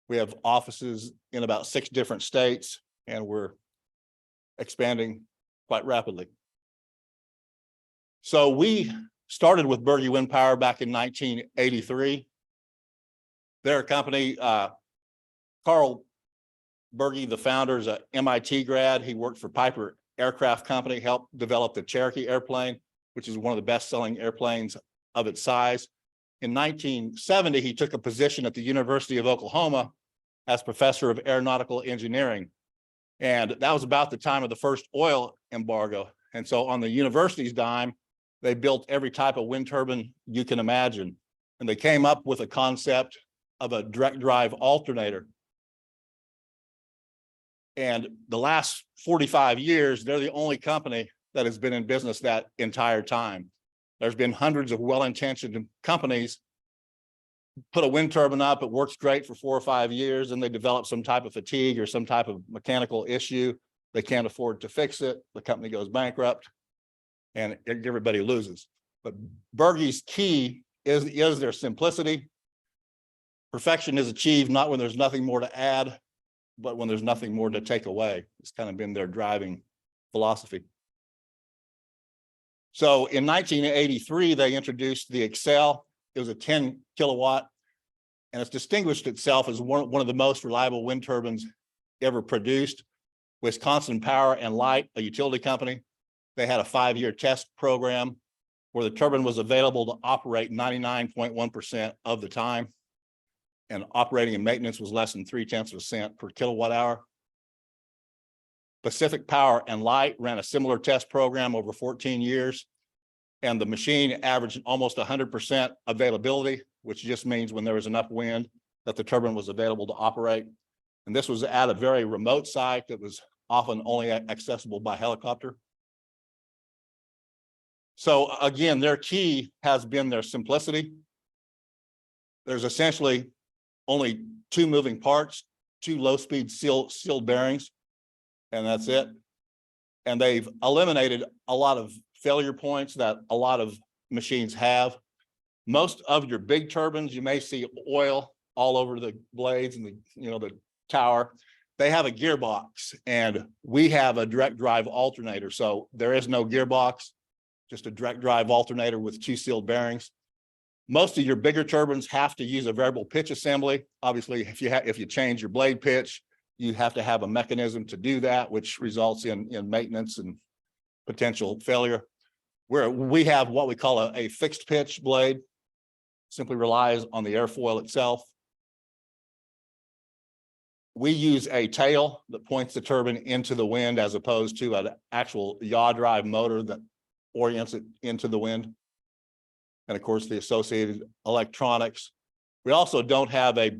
We have offices in about 6 different states, and we're expanding quite rapidly. So we started with Bergey Windpower back in 1983. They're a company, Carl Bergey, the founder, is a MIT grad. He worked for Piper Aircraft Company, helped develop the Cherokee airplane, which is one of the best-selling airplanes of its size. In 1970, he took a position at the University of Oklahoma as professor of aeronautical engineering. And that was about the time of the first oil embargo. And so on the university's dime, they built every type of wind turbine you can imagine. And they came up with a concept of a direct drive alternator. And the last 45 years, they're the only company that has been in business that entire time. There's been hundreds of well-intentioned companies put a wind turbine up, it works great for 4 or 5 years, and they develop some type of fatigue or some type of mechanical issue. They can't afford to fix it. The company goes bankrupt and everybody loses. But Bergey's key is their simplicity. Perfection is achieved not when there's nothing more to add, but when there's nothing more to take away. It's kind of been their driving philosophy. So in 1983, they introduced the Excel. It was a 10 kilowatt, And it's distinguished itself as one of the most reliable wind turbines ever produced. Wisconsin Power and Light, a utility company, they had a 5-year test program where the turbine was available to operate 99.1% of the time. And operating and maintenance was less than 0.3 cents per kilowatt hour. Pacific Power and Light ran a similar test program over 14 years. And the machine averaged almost 100% availability, which just means when there was enough wind that the turbine was available to operate. And this was at a very remote site that was often only accessible by helicopter. So again, their key has been their simplicity. There's essentially only 2 moving parts, 2 low-speed sealed bearings, and that's it. And they've eliminated a lot of failure points that a lot of machines have. Most of your big turbines, you may see oil all over the blades and the tower. They have a gearbox, and we have a direct drive alternator. So there is no gearbox, just a direct drive alternator with 2 sealed bearings. Most of your bigger turbines have to use a variable pitch assembly. Obviously, if you change your blade pitch, you have to have a mechanism to do that, which results in maintenance and potential failure. Where we have what we call a fixed pitch blade, simply relies on the airfoil itself. We use a tail that points the turbine into the wind as opposed to an actual yaw drive motor that orients it into the wind. And of course, the associated electronics. We also don't have a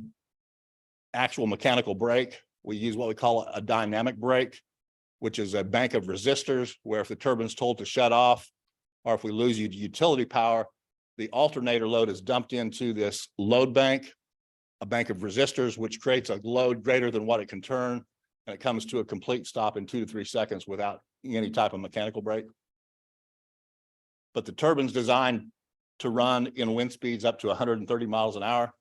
actual mechanical brake. We use what we call a dynamic brake, which is a bank of resistors where if the turbine's told to shut off, or if we lose utility power, the alternator load is dumped into this load bank, a bank of resistors, which creates a load greater than what it can turn. And it comes to a complete stop in 2 to 3 seconds without any type of mechanical brake. But the turbine's designed to run in wind speeds up to 130 miles an hour.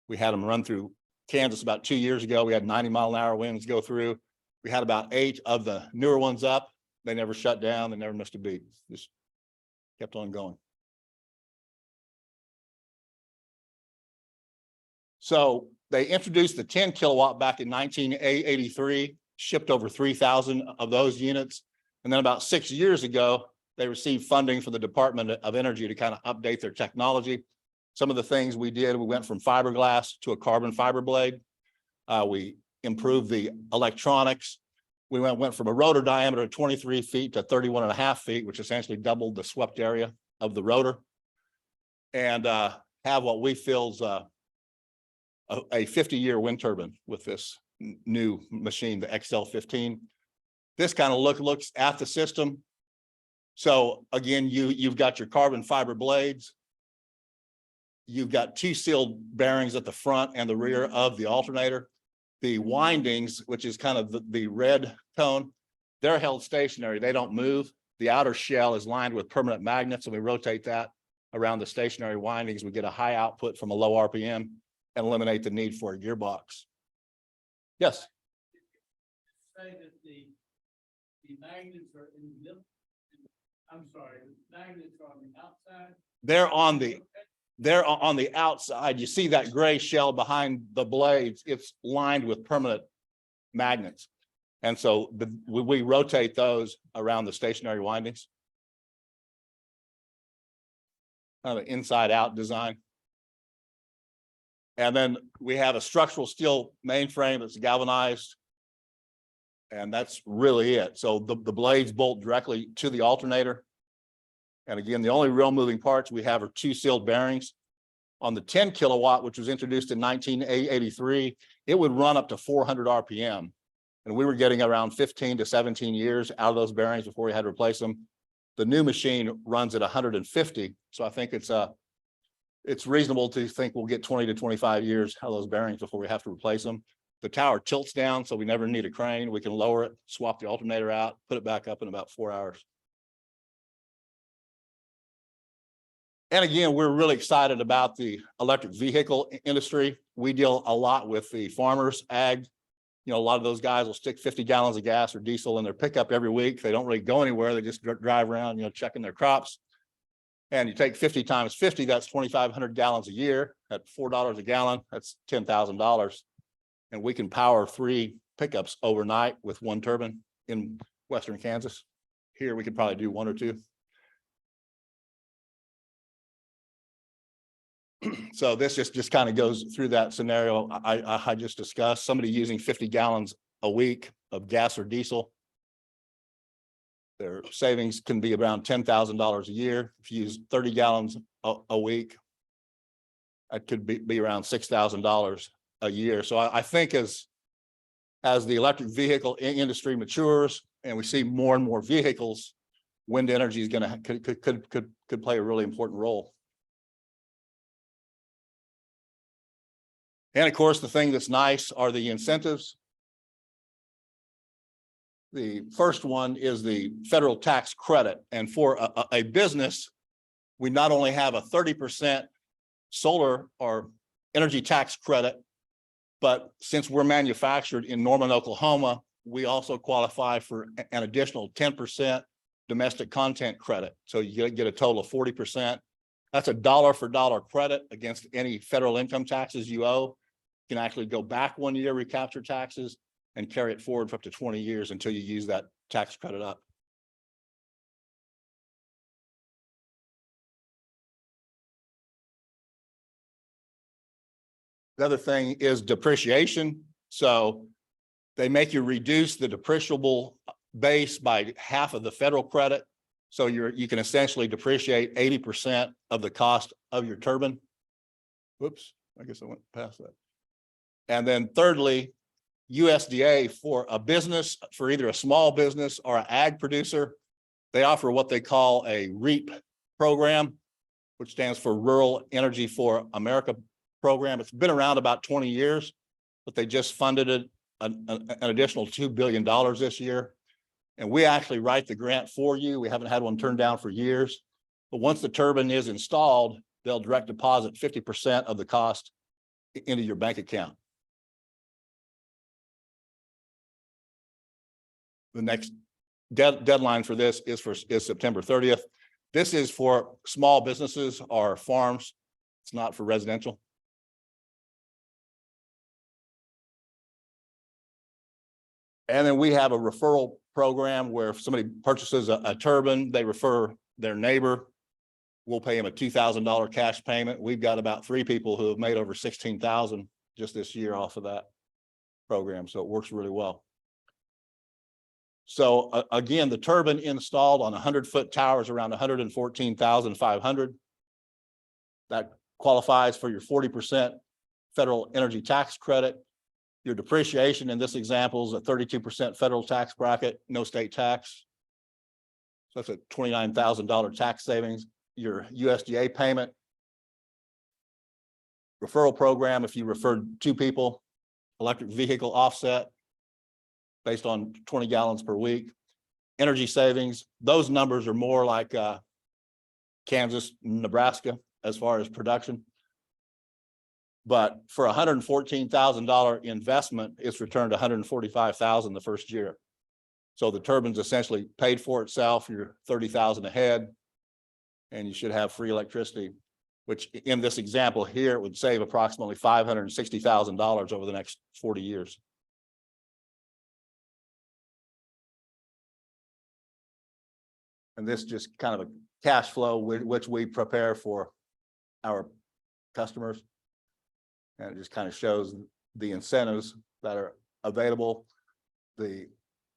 We had them run through Kansas about 2 years ago. We had 90-mile-an-hour winds go through. We had about 8 of the newer ones up. They never shut down. They never missed a beat. Just kept on going. So they introduced the 10 kilowatt back in 1983, shipped over 3,000 of those units. And then about 6 years ago, they received funding from the Department of Energy to kind of update their technology. Some of the things we did, we went from fiberglass to a carbon fiber blade. We improved the electronics. We went from a rotor diameter of 23 feet to 31.5 feet, which essentially doubled the swept area of the rotor. And have what we feel is a 50-year wind turbine with this new machine, the XL15. This kind of looks at the system. So again, you've got your carbon fiber blades. You've got 2 sealed bearings at the front and the rear of the alternator. The windings, which is kind of the red cone, they're held stationary. They don't move. The outer shell is lined with permanent magnets, and we rotate that around the stationary windings. We get a high output from a low RPM and eliminate the need for a gearbox. Yes? Say that the magnets are in the middle. I'm sorry, the magnets are on the outside. They're on the outside. You see that gray shell behind the blades, it's lined with permanent magnets. And so we rotate those around the stationary windings. Kind of an inside out design. And then we have a structural steel mainframe that's galvanized. And that's really it. So the blades bolt directly to the alternator. And again, the only real moving parts we have are 2 sealed bearings. On the 10 kilowatt, which was introduced in 1983, it would run up to 400 RPM. And we were getting around 15 to 17 years out of those bearings before we had to replace them. The new machine runs at 150. So I think it's reasonable to think we'll get 20 to 25 years out of those bearings before we have to replace them. The tower tilts down, so we never need a crane. We can lower it, swap the alternator out, put it back up in about 4 hours. And again, we're really excited about the electric vehicle industry. We deal a lot with the farmers, ag. You know, a lot of those guys will stick 50 gallons of gas or diesel in their pickup every week. They don't really go anywhere. They just drive around, checking their crops. And you take 50 times 50, that's 2,500 gallons a year. at $4 a gallon, that's $10,000. And we can power 3 pickups overnight with 1 turbine in western Kansas. Here, we could probably do 1 or 2. So this just kind of goes through that scenario I just discussed. Somebody using 50 gallons a week of gas or diesel. Their savings can be around $10,000 a year. If you use 30 gallons a week, that could be around $6,000 a year. So I think as the electric vehicle industry matures and we see more and more vehicles, wind energy is going to could play a really important role. And of course, the thing that's nice are the incentives. The first one is the federal tax credit. And for a business, we not only have a 30% solar or energy tax credit, but since we're manufactured in Norman, Oklahoma, we also qualify for an additional 10% domestic content credit. So you get a total of 40%. That's a dollar for dollar credit against any federal income taxes you owe. You can actually go back 1 year, recapture taxes, and carry it forward for up to 20 years until you use that tax credit up. The other thing is depreciation. So they make you reduce the depreciable base by half of the federal credit. So you can essentially depreciate 80% of the cost of your turbine. Whoops, I guess I went past that. And then thirdly, USDA for a business, for either a small business or an ag producer, they offer what they call a REAP program, which stands for Rural Energy for America program. It's been around about 20 years, but they just funded it an additional $2 billion this year. And we actually write the grant for you. We haven't had one turned down for years, but once the turbine is installed, they'll direct deposit 50% of the cost into your bank account. The next deadline for this is September 30th. This is for small businesses or farms. It's not for residential. And then we have a referral program where if somebody purchases a turbine, they refer their neighbor. We'll pay him a $2,000 cash payment. We've got about 3 people who have made over $16,000 just this year off of that program. So it works really well. So again, the turbine installed on 100-foot towers around 114,500. That qualifies for your 40% federal energy tax credit. Your depreciation in this example is a 32% federal tax bracket, no state tax. So that's a $29,000 tax savings. Your USDA payment, referral program, if you referred 2 people, electric vehicle offset based on 20 gallons per week. Energy savings, those numbers are more like Kansas, Nebraska, as far as production. But for $114,000 investment, it's returned $145,000 the first year. So the turbine's essentially paid for itself. You're $30,000 ahead, and you should have free electricity, which in this example here, it would save approximately $560,000 over the next 40 years. And this just kind of a cash flow which we prepare for our customers. And it just kind of shows the incentives that are available. The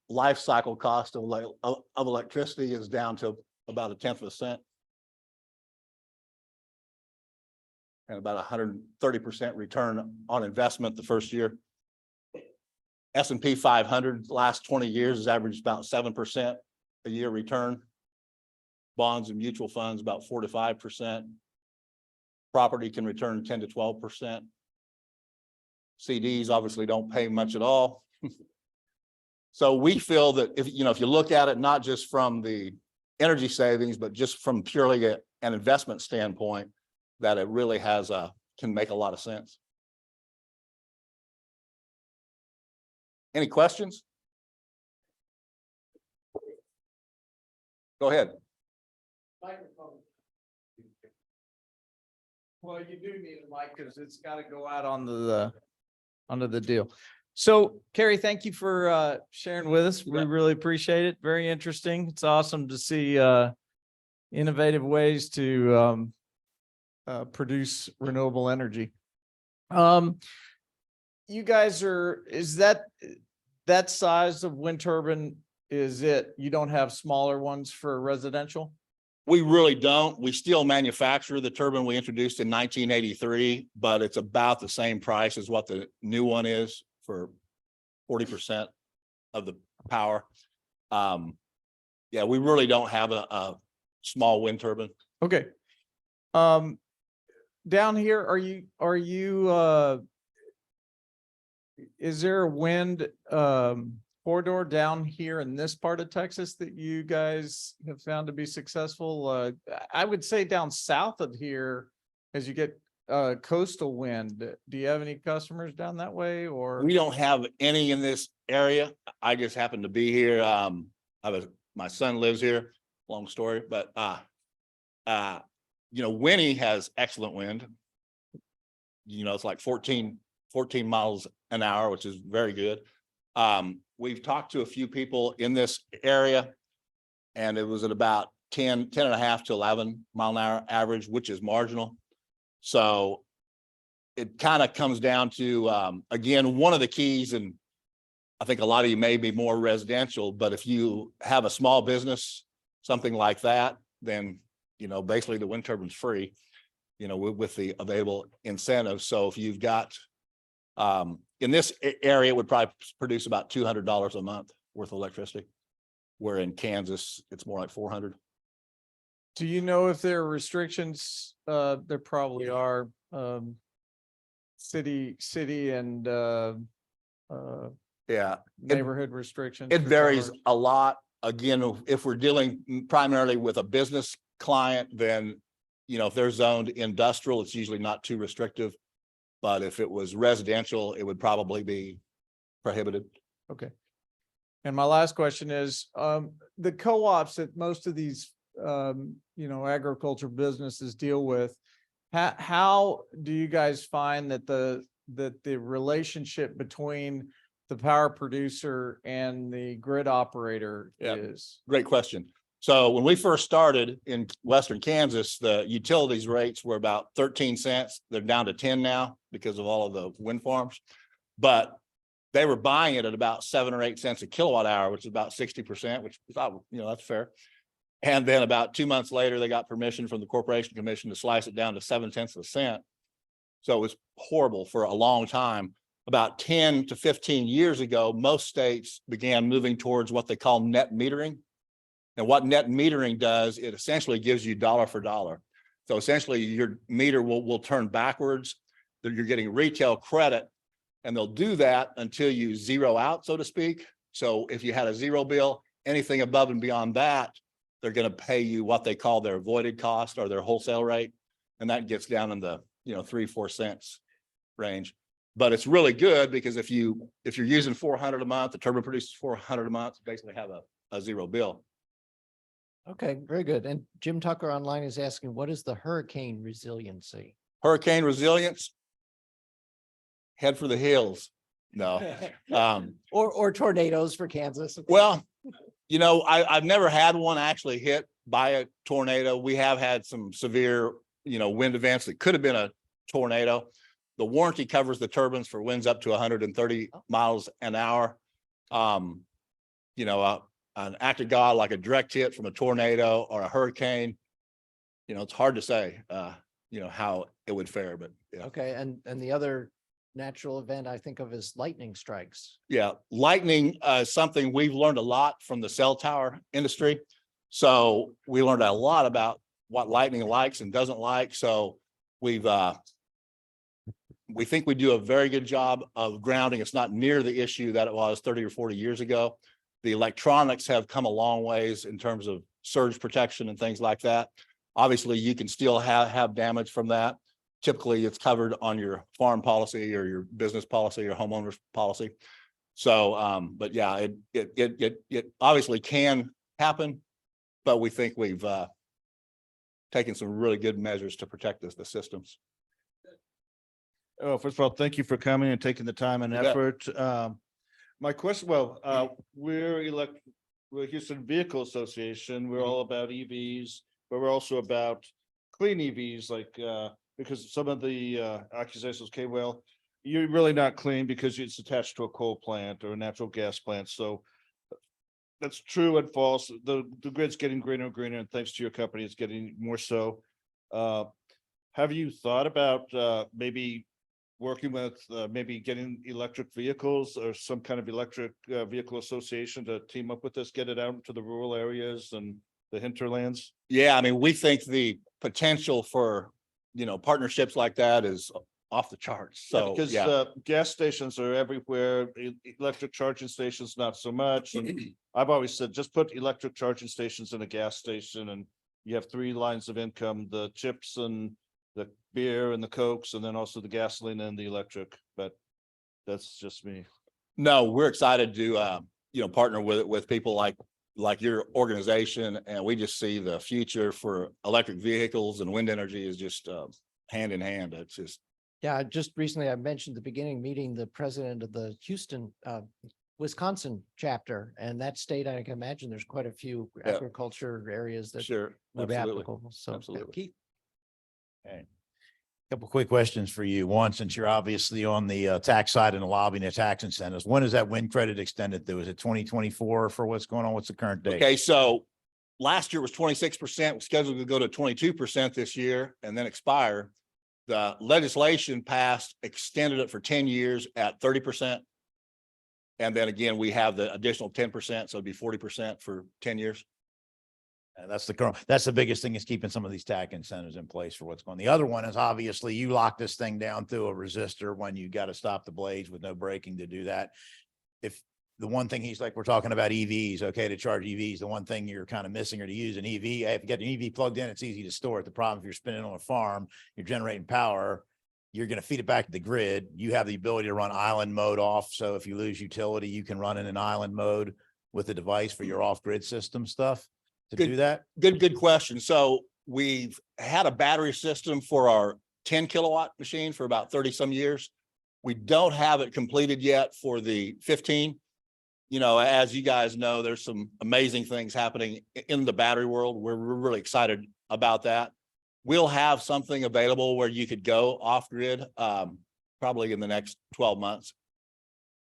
life cycle cost of electricity is down to about 1/10 of a cent. And about 130% return on investment the first year. S&P 500 last 20 years has averaged about 7% a year return. Bonds and mutual funds about 4 to 5%. Property can return 10 to 12%. CDs obviously don't pay much at all. So we feel that if you look at it not just from the energy savings, but just from purely an investment standpoint, that it really can make a lot of sense. Any questions? Go ahead. Microphone. Well, you do need a mic because it's got to go out onto the deal. So Kerry, thank you for sharing with us. We really appreciate it. Very interesting. It's awesome to see innovative ways to produce renewable energy. You guys is that size of wind turbine, is it? You don't have smaller ones for residential? We really don't. We still manufacture the turbine we introduced in 1983, but it's about the same price as what the new one is for 40% of the power. Yeah, we really don't have a small wind turbine. Okay. Down here, are you is there a wind corridor down here in this part of Texas that you guys have found to be successful? I would say down south of here, as you get coastal wind, do you have any customers down that way, or? We don't have any in this area. I just happen to be here. My son lives here, long story, but you know, Winnie has excellent wind. You know, it's like 14 miles an hour, which is very good. We've talked to a few people in this area, and it was at about 10 and a half to 11 mile an hour average, which is marginal. So it kind of comes down to, again, one of the keys, and I think a lot of you may be more residential, but if you have a small business, something like that, then, you know, basically the wind turbine's free, you know, with the available incentives. So if you've got, in this area, it would probably produce about $200 a month worth of electricity, where in Kansas, it's more like 400. Do you know if there are restrictions? There probably are, city and Yeah, neighborhood restrictions. it for varies towers? a lot. Again, if we're dealing primarily with a business client, then, you know, if they're zoned industrial, it's usually not too restrictive. But if it was residential, it would probably be prohibited. Okay. And my last question is, the co-ops that most of these, you know, agriculture businesses deal with, how do you guys find that the relationship between the power producer and the grid operator is? Great question. So when we first started in Western Kansas, the utilities rates were about 13 cents. They're down to 10 now because of all of the wind farms, but they were buying it at about 7 or 8 cents a kilowatt hour, which is about 60%, which I thought, you know, that's fair. And then about 2 months later, they got permission from the Corporation Commission to slice it down to 7 cents a cent. So it was horrible for a long time. About 10 to 15 years ago, most states began moving towards what they call net metering. And what net metering does, it essentially gives you dollar for dollar. So essentially your meter will turn backwards, that you're getting retail credit, and they'll do that until you zero out, so to speak. So if you had a zero bill, anything above and beyond that, they're going to pay you what they call their avoided cost or their wholesale rate. And that gets down in the, you know, 3-4 cents range. But it's really good because if you're using 400 a month, the turbine produces 400 a month, you basically have a zero bill. Okay, very good. And Jim Tucker online is asking, what is the hurricane resiliency? Hurricane resilience, head for the hills. No. Or tornadoes for Kansas. Well, you know, I've never had one actually hit by a tornado. We have had some severe, you know, wind events that could have been a tornado. The warranty covers the turbines for winds up to 130 miles an hour. You know, an act of God, like a direct hit from a tornado or a hurricane, you know, it's hard to say, you know, how it would fare, but yeah. Okay, and the other natural event I think of is lightning strikes. Yeah, lightning is something we've learned a lot from the cell tower industry. So we learned a lot about what lightning likes and doesn't like. So we think we do a very good job of grounding. It's not near the issue that it was 30 or 40 years ago. The electronics have come a long ways in terms of surge protection and things like that. Obviously, you can still have damage from that. Typically, it's covered on your farm policy or your business policy or homeowner's policy. So, but yeah, it obviously can happen, but we think we've taken some really good measures to protect the systems. Oh, first of all, thank you for coming and taking the time and You bet. effort. My question, we're Houston Vehicle Association. We're all about EVs, but we're also about clean EVs, like, because some of the accusations came, well, you're really not clean because it's attached to a coal plant or a natural gas plant. So that's true and false. The grid's getting greener and greener, and thanks to your company, it's getting more so. Have you thought about maybe working with maybe getting electric vehicles or some kind of electric vehicle association to team up with this, get it out to the rural areas and the hinterlands? Yeah, I mean, we think the potential for, partnerships like that is off the charts. Yeah, So, because yeah, gas stations are everywhere, electric charging stations, not so much. And I've always said, just put electric charging stations in a gas station and you have 3 lines of income, the chips and the beer and the Cokes, and then also the gasoline and the electric, but that's just me. no, we're excited to, partner with people like your organization. And we just see the future for electric vehicles and wind energy is just hand in hand. It's just, Yeah, just recently I mentioned at the beginning meeting the president of the Houston, Wisconsin chapter, and that state, I can imagine there's quite a few Yeah. agriculture areas that sure, would be absolutely. applicable. So, Absolutely. Keith? Okay. Couple quick questions for you. One, since you're obviously on the tax side and the lobbying and tax incentives, when is that wind credit extended through? Is it 2024 for what's going on? What's the current date? Okay, so last year was 26%, scheduled to go to 22% this year and then expire. The legislation passed, extended it for 10 years at 30%. And then again, we have the additional 10%, so it'd be 40% for 10 years. And that's the biggest thing is keeping some of these tax incentives in place for what's going on. The other one is obviously you lock this thing down through a resistor when you got to stop the blades with no braking to do that. If the one thing we're talking about EVs, okay, to charge EVs, the one thing you're kind of missing or to use an EV, if you get an EV plugged in, it's easy to store it. The problem, if you're spinning on a farm, you're generating power, you're going to feed it back to the grid. You have the ability to run island mode off. So if you lose utility, you can run in an island mode with the device for your off-grid system stuff to do that. Good question. So we've had a battery system for our 10 kilowatt machine for about 30 some years. We don't have it completed yet for the 15. As you guys know, there's some amazing things happening in the battery world. We're really excited about that. We'll have something available where you could go off grid, probably in the next 12 months.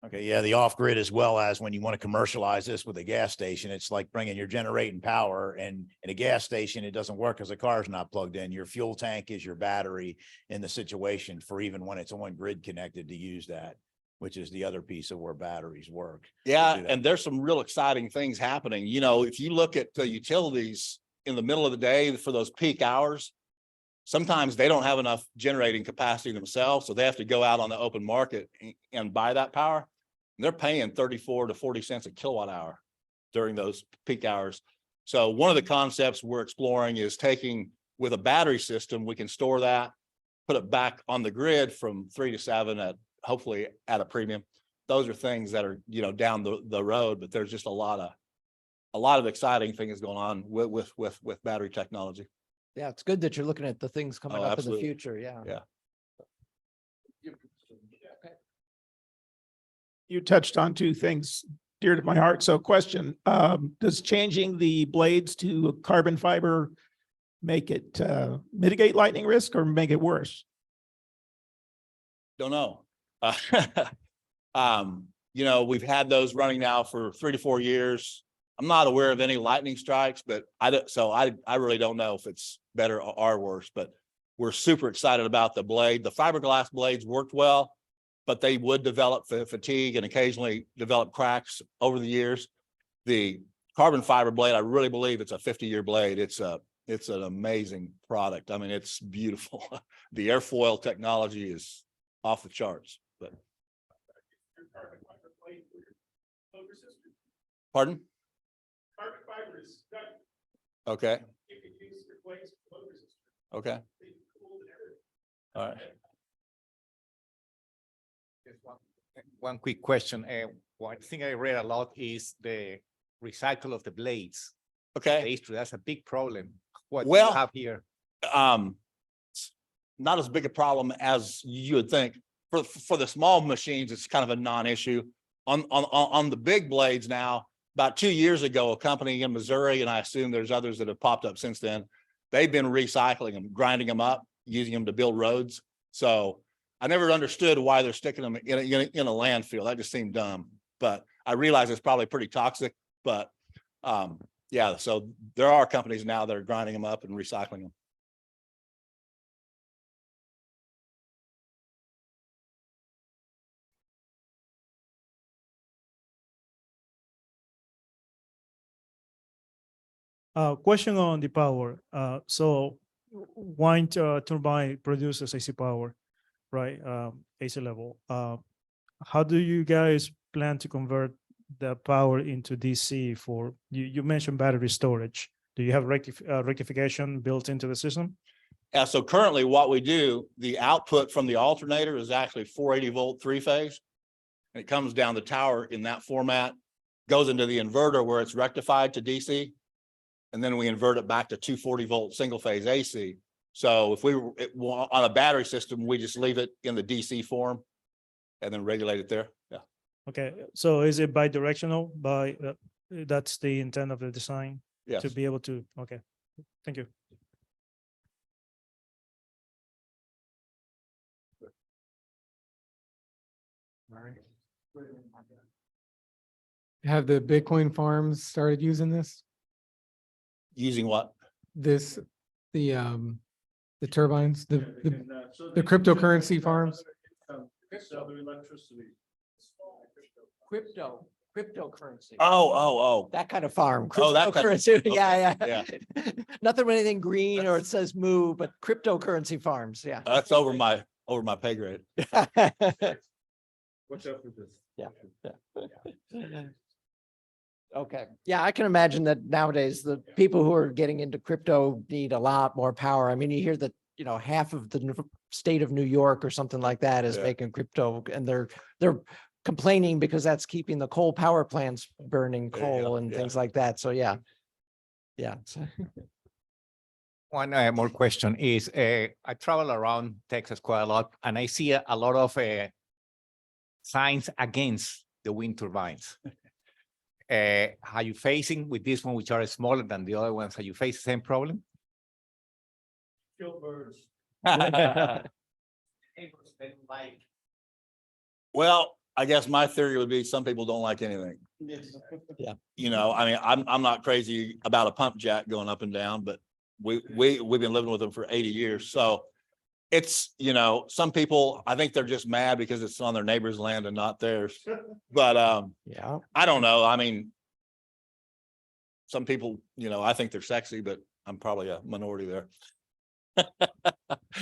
Okay, yeah, the off-grid as well as when you want to commercialize this with a gas station, it's like bringing your generating power, and in a gas station, it doesn't work because the car's not plugged in. Your fuel tank is your battery in the situation for even when it's on grid connected to use that, which is the other piece of where batteries work. Yeah, and there's some real exciting things happening. If you look at the utilities in the middle of the day for those peak hours, sometimes they don't have enough generating capacity themselves, so they have to go out on the open market and buy that power. And they're paying 34 to 40 cents a kilowatt hour during those peak hours. So one of the concepts we're exploring is taking with a battery system, we can store that, put it back on the grid from 3 to 7 at hopefully at a premium. Those are things that are, down the road, but there's just a lot of exciting things going on with battery technology. Yeah, it's good that you're looking at the things coming Oh, up absolutely. in the future. Yeah. Yeah. You touched on 2 things dear to my heart. So question, does changing the blades to carbon fiber make it mitigate lightning risk or make it worse? Don't know. We've had those running now for 3 to 4 years. I'm not aware of any lightning strikes, but I really don't know if it's better or worse, but we're super excited about the blade. The fiberglass blades worked well, but they would develop fatigue and occasionally develop cracks over the years. The carbon fiber blade, I really believe it's a 50-year blade. It's an amazing product. I mean, it's beautiful. The airfoil technology is off the charts, but. Pardon? Carbon fiber is Okay. you can use your blades for flow resistance. Okay. All right. Just one quick question. One thing I read a lot is the recycle of the blades. Okay. The history, that's a big problem. What do Well, you have here? Not as big a problem as you would think. for the small machines, it's kind of a non-issue. On the big blades now, about 2 years ago, a company in Missouri, and I assume there's others that have popped up since then, they've been recycling them, grinding them up, using them to build roads. So I never understood why they're sticking them in a landfill. That just seemed dumb, but I realize it's probably pretty toxic, but yeah, so there are companies now that are grinding them up and recycling them. Question on the power. So wind turbine produces AC power, right? AC level. How do you guys plan to convert the power into DC for, you mentioned battery storage. Do you have rectification built into the system? Yeah, so currently what we do, the output from the alternator is actually 480 volt 3-phase. And it comes down the tower in that format, goes into the inverter where it's rectified to DC. And then we invert it back to 240 volt single phase AC. So if we were on a battery system, we just leave it in the DC form and then regulate it there. Yeah. Okay, so is it bi-directional? That's the intent of the design? Yes. To be able to, okay, thank you. Have the Bitcoin farms started using this? Using what? This, the turbines, the cryptocurrency farms? Cryptocurrency. Oh. That kind of farm. Oh, that kind of- Cryptocurrency. okay, Yeah. yeah. Nothing with anything green or it says move, but cryptocurrency farms. Yeah. That's over my pay grade. Watch out for this. Yeah. Okay. Yeah, I can imagine that nowadays the people who are getting into crypto need a lot more power. I mean, you hear that, half of the state of New York or something like that is Yeah. making crypto, and they're complaining because that's keeping the coal power plants burning There you go, coal and yeah. things like that. So yeah. Yeah. One more question is, I travel around Texas quite a lot, and I see a lot of signs against the wind turbines. Are you facing with this one, which are smaller than the other ones, are you facing the same problem? Kill birds. Well, I guess my theory would be some people don't like anything. Yeah. I mean, I'm not crazy about a pump jack going up and down, but we've been living with them for 80 years. So it's, some people, I think they're just mad because it's on their neighbor's land and not theirs. But Yeah. I don't know. I mean, some people, I think they're sexy, but I'm probably a minority there.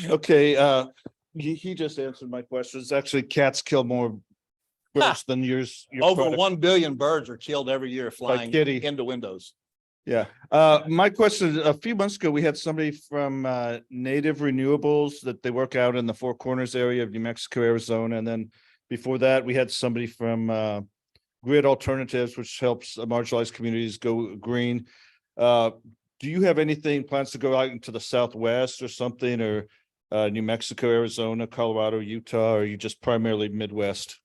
Okay, he just answered my questions. Actually, cats kill more birds than yours. your Over product. 1 billion birds are killed every year flying kitty. into windows. Yeah, my question, a few months ago, we had somebody from Native Renewables that they work out in the Four Corners area of New Mexico, Arizona. And then before that, we had somebody from Grid Alternatives, which helps marginalized communities go green. Do you have anything plans to go out into the Southwest or something, or New Mexico, Arizona, Colorado, Utah, or are you just primarily Midwest?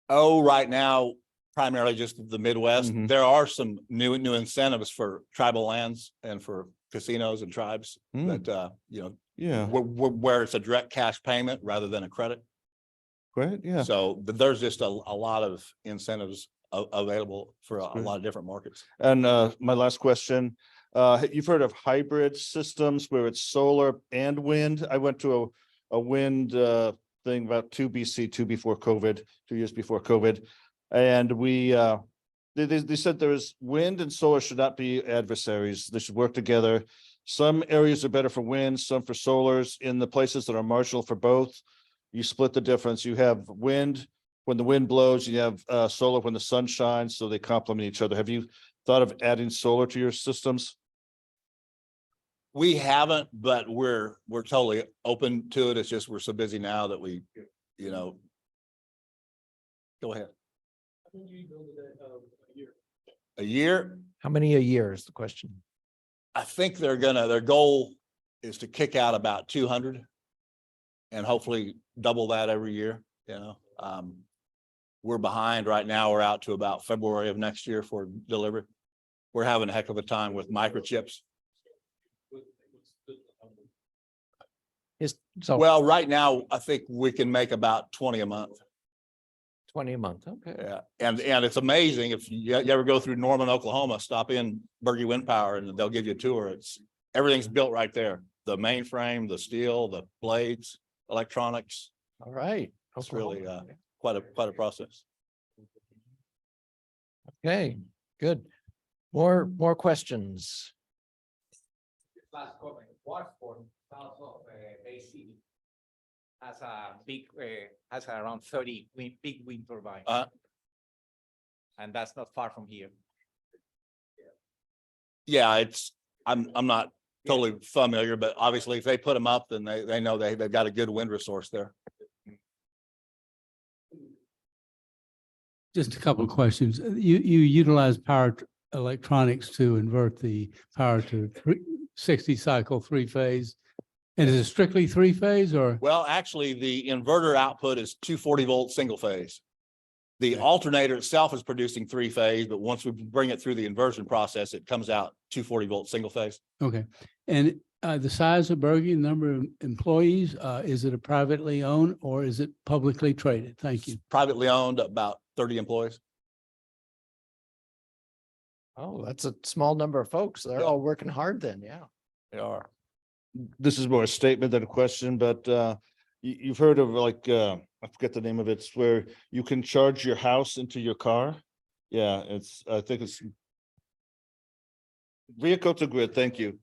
Oh, right now, primarily just the Midwest. Mhm. There are some new incentives for tribal lands and for casinos and tribes that, Yeah, where it's a direct cash payment rather than a credit. great, yeah. So there's just a lot of incentives available for a great. lot of different markets. And my last question, you've heard of hybrid systems where it's solar and wind. I went to a wind thing about 2 before COVID, 2 years before COVID. And they said there was wind and solar should not be adversaries. They should work together. Some areas are better for wind, some for solars. In the places that are marginal for both, you split the difference. You have wind when the wind blows, you have solar when the sun shines, so they complement each other. Have you thought of adding solar to your systems? We haven't, but we're totally open to it. It's just we're so busy now that we, go ahead. A year? How many a year is the question? I think their goal is to kick out about 200 and hopefully double that every year. you know. We're behind right now. We're out to about February of next year for delivery. We're having a heck of a time with microchips. So Well, right now, I think we can make about 20 a month. 20 a month. Okay. Yeah, and it's amazing if you ever go through Norman, Oklahoma, stop in Bergey Windpower and they'll give you a tour. Everything's built right there. The mainframe, the steel, the blades, electronics. All right. It's really Oklahoma. quite a process. Okay, good. More questions. Last comment, Watford, south of AC, has a big, has around 30 big wind turbines. And that's not far from here. Yeah, I'm not totally familiar, but obviously if they put them up, then they know they've got a good wind resource there. Just a couple of questions. You utilize electronics to invert the power to 60 cycle 3-phase. And is it strictly 3-phase or? Well, actually, the inverter output is 240 volt single phase. The alternator itself is producing 3-phase, but once we bring it through the inversion process, it comes out 240 volt single phase. Okay. And the size of Bergey, number of employees, is it a privately owned or is it publicly traded? Thank you. Privately owned, about 30 employees. Oh, that's a small number of folks. They're all working hard then. Yeah. They are. This is more a statement than a question, but you've heard of like, I forget the name of it. It's where you can charge your house into your car. Yeah, I think it's vehicle to grid. Thank you.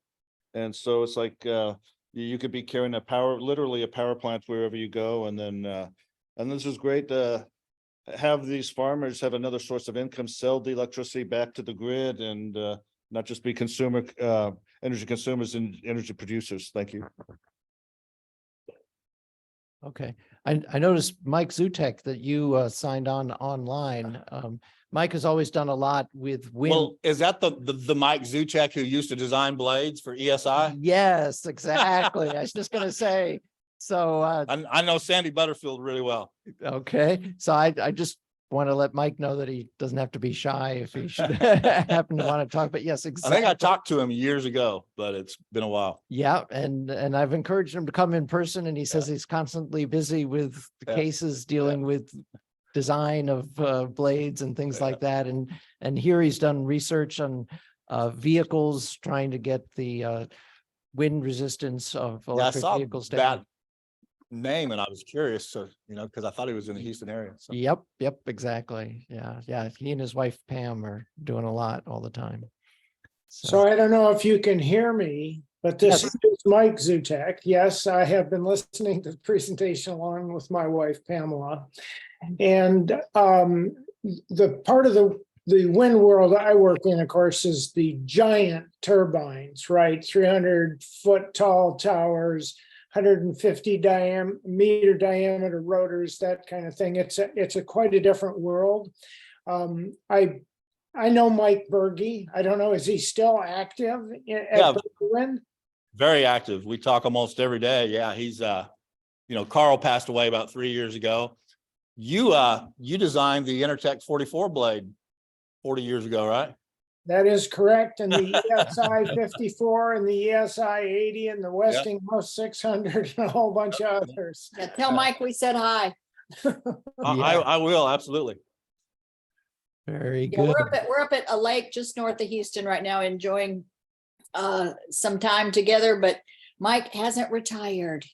And so it's like, you could be carrying literally a power plant wherever you go. And then, and this is great to have these farmers have another source of income, sell the electricity back to the grid and not just be energy consumers and energy producers. Thank you. Okay. I noticed Mike Zutek that you signed on online. Mike has always done a lot with wind. Well, is that the Mike Zuchek who used to design blades for ESI? Yes, exactly. I was just going to say, so I know Sandy Butterfield really well. okay. So I just want to let Mike know that he doesn't have to be shy if he should happen to want to talk, but yes, I exactly. think I talked to him years ago, but it's been a while. Yeah, and I've encouraged him to come in person, and he says he's constantly busy with the cases dealing with design of blades and things like that. And here he's done research on vehicles, trying to get the wind resistance of I electric saw vehicles that down. name and I was curious, so because I thought he was in the Houston area. So. Yep, exactly. Yeah. He and his wife Pam are doing a lot all the time. So I don't know if you can hear me, but this is Mike Zutek. Yes, I have been listening to the presentation along with my wife Pamela. And the part of the wind world I work in, of course, is the giant turbines, right? 300-foot tall towers, 150 meter diameter rotors, that kind of thing. It's a quite a different world. I know Mike Bergey. I don't know, is he still active at Wind? Very active. We talk almost every day. Yeah, he's Carl passed away about 3 years ago. You designed the Intertech 44 blade 40 years ago, right? That is correct. And the ESI 54 and the ESI 80 and the Westinghouse 600 and a whole bunch of others. Yeah, tell Mike we said hi. I will, absolutely. Very Yeah, good. we're up at a lake just north of Houston right now, enjoying some time together, but Mike hasn't retired.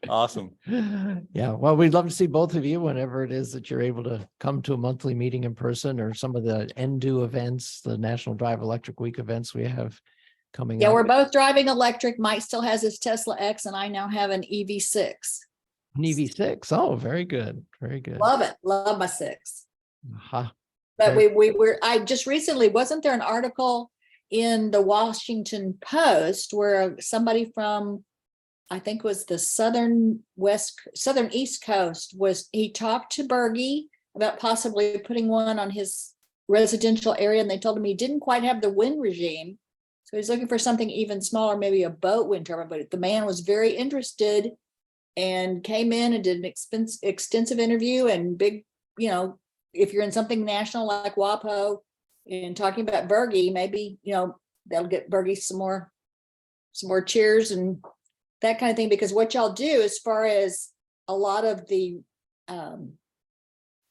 Awesome. Yeah, well, we'd love to see both of you whenever it is that you're able to come to a monthly meeting in person, or some of the NDO events, the National Drive Electric Week events we have coming Yeah, up. we're both driving electric. Mike still has his Tesla X and I now have an EV6. An EV6. Oh, very good. Very good. Love it. Love my 6. Aha. But I just recently, wasn't there an article in the Washington Post where somebody from, I think it was the southern east coast, he talked to Bergey about possibly putting one on his residential area, and they told him he didn't quite have the wind regime. So he's looking for something even smaller, maybe a boat wind turbine, but the man was very interested and came in and did an extensive interview and big, if you're in something national like WAPO and talking about Bergey, maybe, that'll get Bergey some more cheers and that kind of thing, because what y'all do as far as a lot of the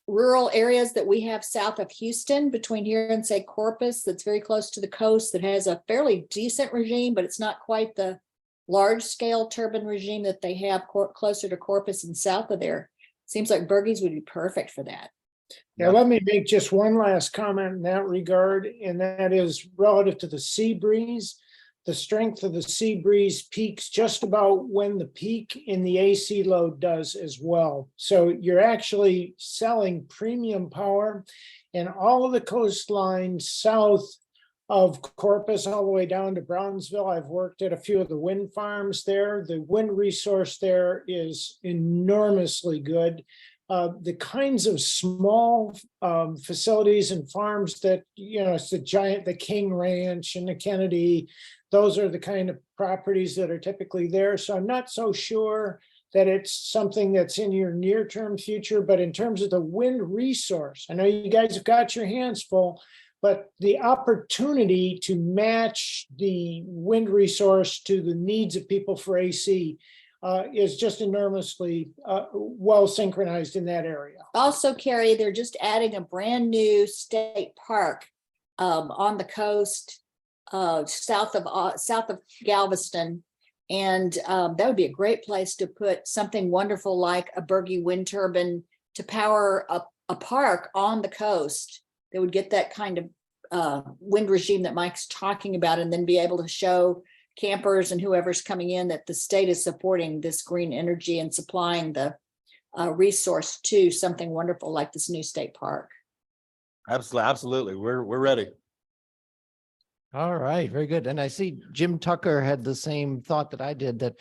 rural areas that we have south of Houston, between here and say Corpus, that's very close to the coast, that has a fairly decent regime, but it's not quite the large scale turbine regime that they have closer to Corpus and south of there. Seems like Bergey's would be perfect for that. Yeah, let me make just one last comment in that regard, and that is relative to the sea breeze. The strength of the sea breeze peaks just about when the peak in the AC load does as well. So you're actually selling premium power, and all of the coastline south of Corpus all the way down to Brownsville. I've worked at a few of the wind farms there. The wind resource there is enormously good. The kinds of small facilities and farms that, it's the King Ranch and the Kennedy, those are the kind of properties that are typically there. So I'm not so sure that it's something that's in your near-term future, but in terms of the wind resource, I know you guys have got your hands full, but the opportunity to match the wind resource to the needs of people for AC is just enormously well synchronized in that area. Also, Kerry, they're just adding a brand new state park on the coast south of Galveston. And that would be a great place to put something wonderful like a Bergey wind turbine to power a park on the coast that would get that kind of wind regime that Mike's talking about, and then be able to show campers and whoever's coming in that the state is supporting this green energy and supplying the resource to something wonderful like this new state park. Absolutely. We're ready. All right, very good. And I see Jim Tucker had the same thought that I did, that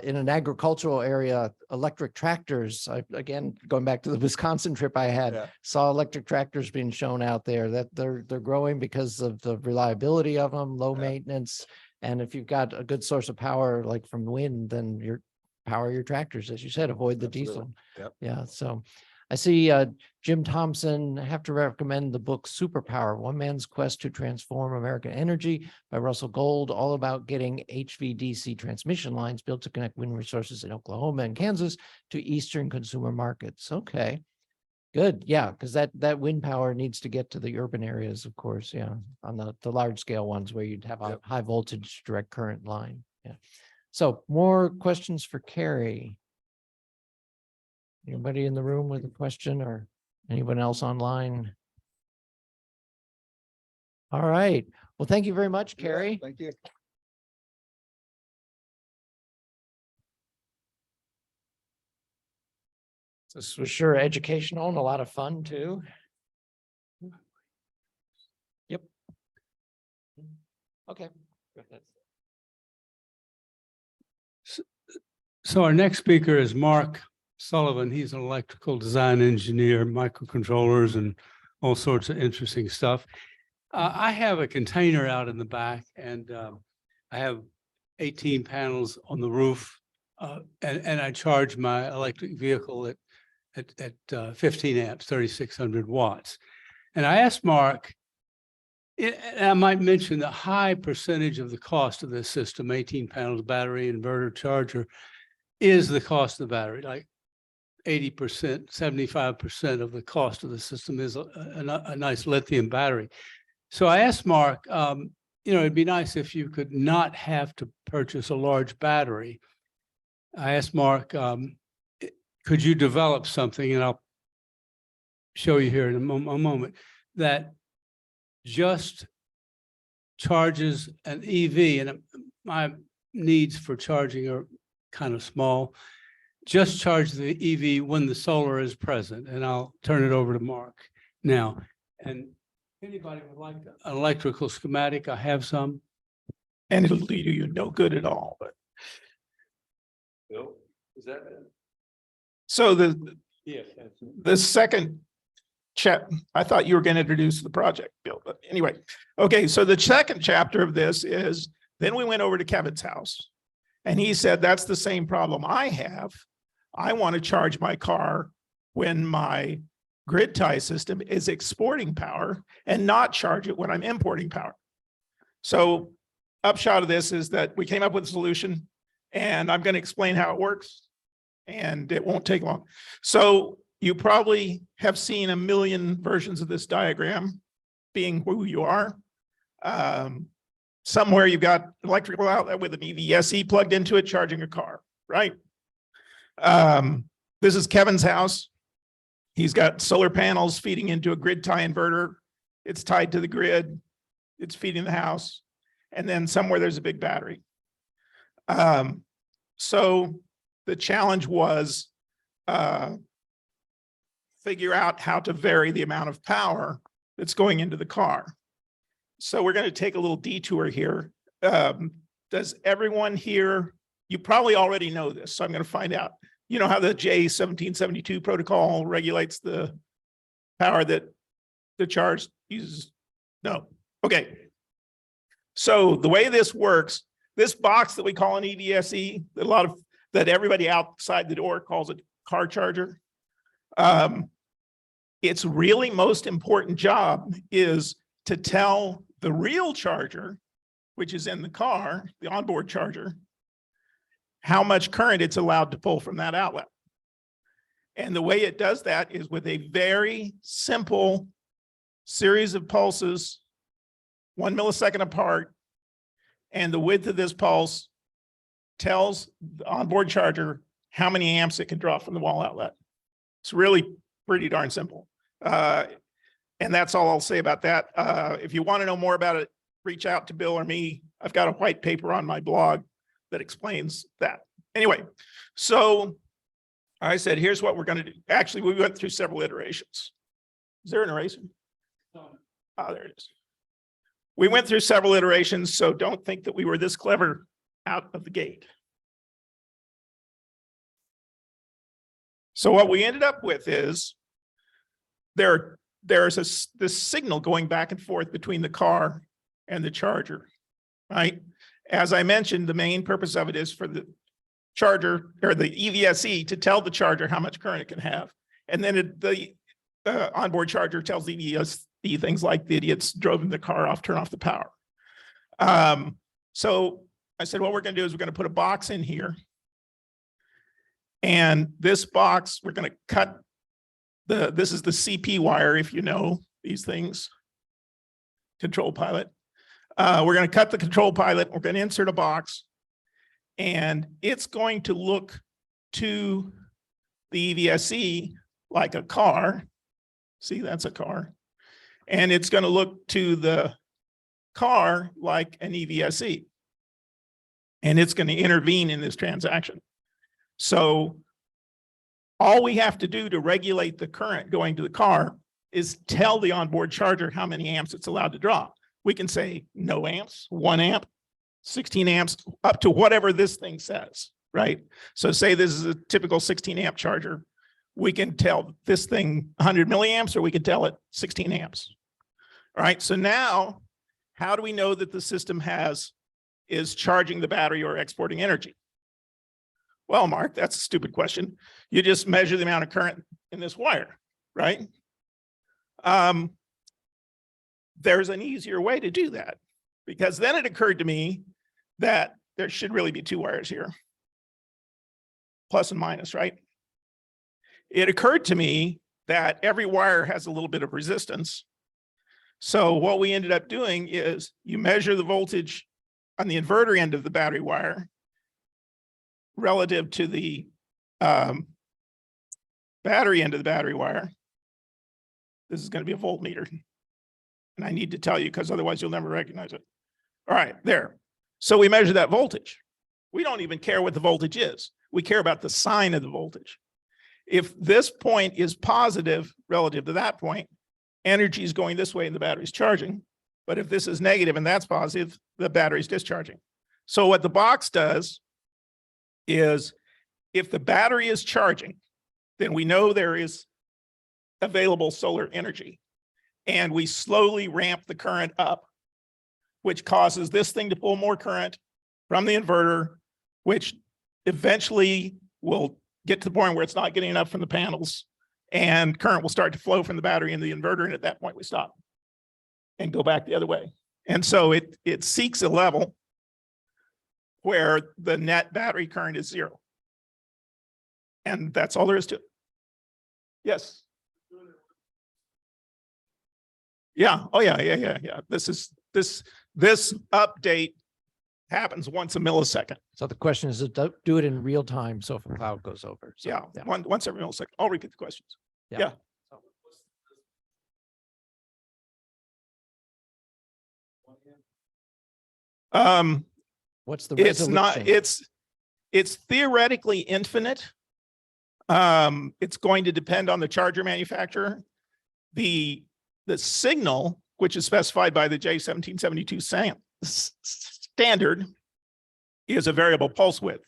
in an agricultural area, electric tractors, again, going back to the Wisconsin trip I had, saw electric tractors being shown out there, that they're growing because of the reliability of them, low maintenance. And if you've got a good source of power, like from wind, then you power your tractors, as you said, avoid the diesel. Yeah, so I see Jim Thompson. I have to recommend the book Superpower, One Man's Quest to Transform American Energy by Russell Gold, all about getting HVDC transmission lines built to connect wind resources in Oklahoma and Kansas to Eastern consumer markets. Okay, good. Yeah, because that wind power needs to get to the urban areas, of course. Yeah, on the large scale ones where you'd have a high voltage direct current line. Yeah. So more questions for Kerry. Anybody in the room with a question, or anyone else online? All right. Well, thank you very much, Kerry. Thank you. This was sure educational and a lot of fun too. Yep. Okay. So our next speaker is Mark Sullivan. He's an electrical design engineer, microcontrollers, and all sorts of interesting stuff. I have a container out in the back, and I have 18 panels on the roof, and I charge my electric vehicle at 15 amps, 3,600 watts. And I asked Mark, and I might mention the high percentage of the cost of this system, 18 panels, battery, inverter, charger, is the cost of the battery. Like 80%, 75% of the cost of the system is a nice lithium battery. So I asked Mark, it'd be nice if you could not have to purchase a large battery. I asked Mark, could you develop something, and I'll show you here in a moment, that just charges an EV, and my needs for charging are kind of small. Just charge the EV when the solar is present, and I'll turn it over to Mark now. And anybody would like an electrical schematic, I have some. And it'll do you no good at all, but. Bill, is that it? So Yes. the second I thought you were going to introduce the project, Bill, but anyway. Okay, so the second chapter of this is, then we went over to Kevin's house. And he said, that's the same problem I have. I want to charge my car when my grid tie system is exporting power and not charge it when I'm importing power. So upshot of this is that we came up with a solution, and I'm going to explain how it works, and it won't take long. So you probably have seen a million versions of this diagram being who you are. Somewhere you've got an electrical outlet with an EVSE plugged into it, charging a car, right? This is Kevin's house. He's got solar panels feeding into a grid tie inverter. It's tied to the grid. It's feeding the house. And then somewhere there's a big battery. So the challenge was figure out how to vary the amount of power that's going into the car. So we're going to take a little detour here. Does everyone here, you probably already know this, so I'm going to find out. You know how the J1772 protocol regulates the power that the charge uses? No. Okay. So the way this works, this box that we call an EVSE, that everybody outside the door calls a car charger. Its really most important job is to tell the real charger, which is in the car, the onboard charger, how much current it's allowed to pull from that outlet. And the way it does that is with a very simple series of pulses, 1 millisecond apart. And the width of this pulse tells the onboard charger how many amps it can draw from the wall outlet. It's really pretty darn simple. And that's all I'll say about that. If you want to know more about it, reach out to Bill or me. I've got a white paper on my blog that explains that. Anyway, so I said, here's what we're going to do. Actually, we went through several iterations. Is there an eraser? Oh, there it is. We went through several iterations, so don't think that we were this clever out of the gate. So what we ended up with is there's this signal going back and forth between the car and the charger, right? As I mentioned, the main purpose of it is for the charger or the EVSE to tell the charger how much current it can have. And then the onboard charger tells the EVSE things like the idiots drove the car off, turn off the power. So I said, what we're going to do is we're going to put a box in here. And this box, we're going to cut this is the CP wire, if you know these things, control pilot. We're going to cut the control pilot. We're going to insert a box, and it's going to look to the EVSE like a car. See, that's a car. And it's going to look to the car like an EVSE. And it's going to intervene in this transaction. So all we have to do to regulate the current going to the car is tell the onboard charger how many amps it's allowed to draw. We can say no amps, 1 amp, 16 amps, up to whatever this thing says, right? So say this is a typical 16 amp charger. We can tell this thing 100 milliamps, or we can tell it 16 amps. All right, so now how do we know that the system is charging the battery or exporting energy? Well, Mark, that's a stupid question. You just measure the amount of current in this wire, right? There's an easier way to do that, because then it occurred to me that there should really be 2 wires here, plus and minus, right? It occurred to me that every wire has a little bit of resistance. So what we ended up doing is you measure the voltage on the inverter end of the battery wire relative to the battery end of the battery wire. This is going to be a voltmeter. And I need to tell you because otherwise you'll never recognize it. All right, there. So we measure that voltage. We don't even care what the voltage is. We care about the sign of the voltage. If this point is positive relative to that point, energy is going this way and the battery's charging. But if this is negative and that's positive, the battery's discharging. So what the box does is if the battery is charging, then we know there is available solar energy. And we slowly ramp the current up, which causes this thing to pull more current from the inverter, which eventually will get to the point where it's not getting enough from the panels, and current will start to flow from the battery into the inverter, and at that point we stop and go back the other way. And so it seeks a level where the net battery current is 0. And that's all there is to it. Yes. Yeah. Oh yeah. This update happens once a millisecond. So the question is, do it in real time. So if a cloud goes over. So, Yeah. Once every millisecond. I'll repeat the questions. Yeah. What's the It's not, resolution? it's theoretically infinite. It's going to depend on the charger manufacturer. The signal, which is specified by the J1772 standard, is a variable pulse width,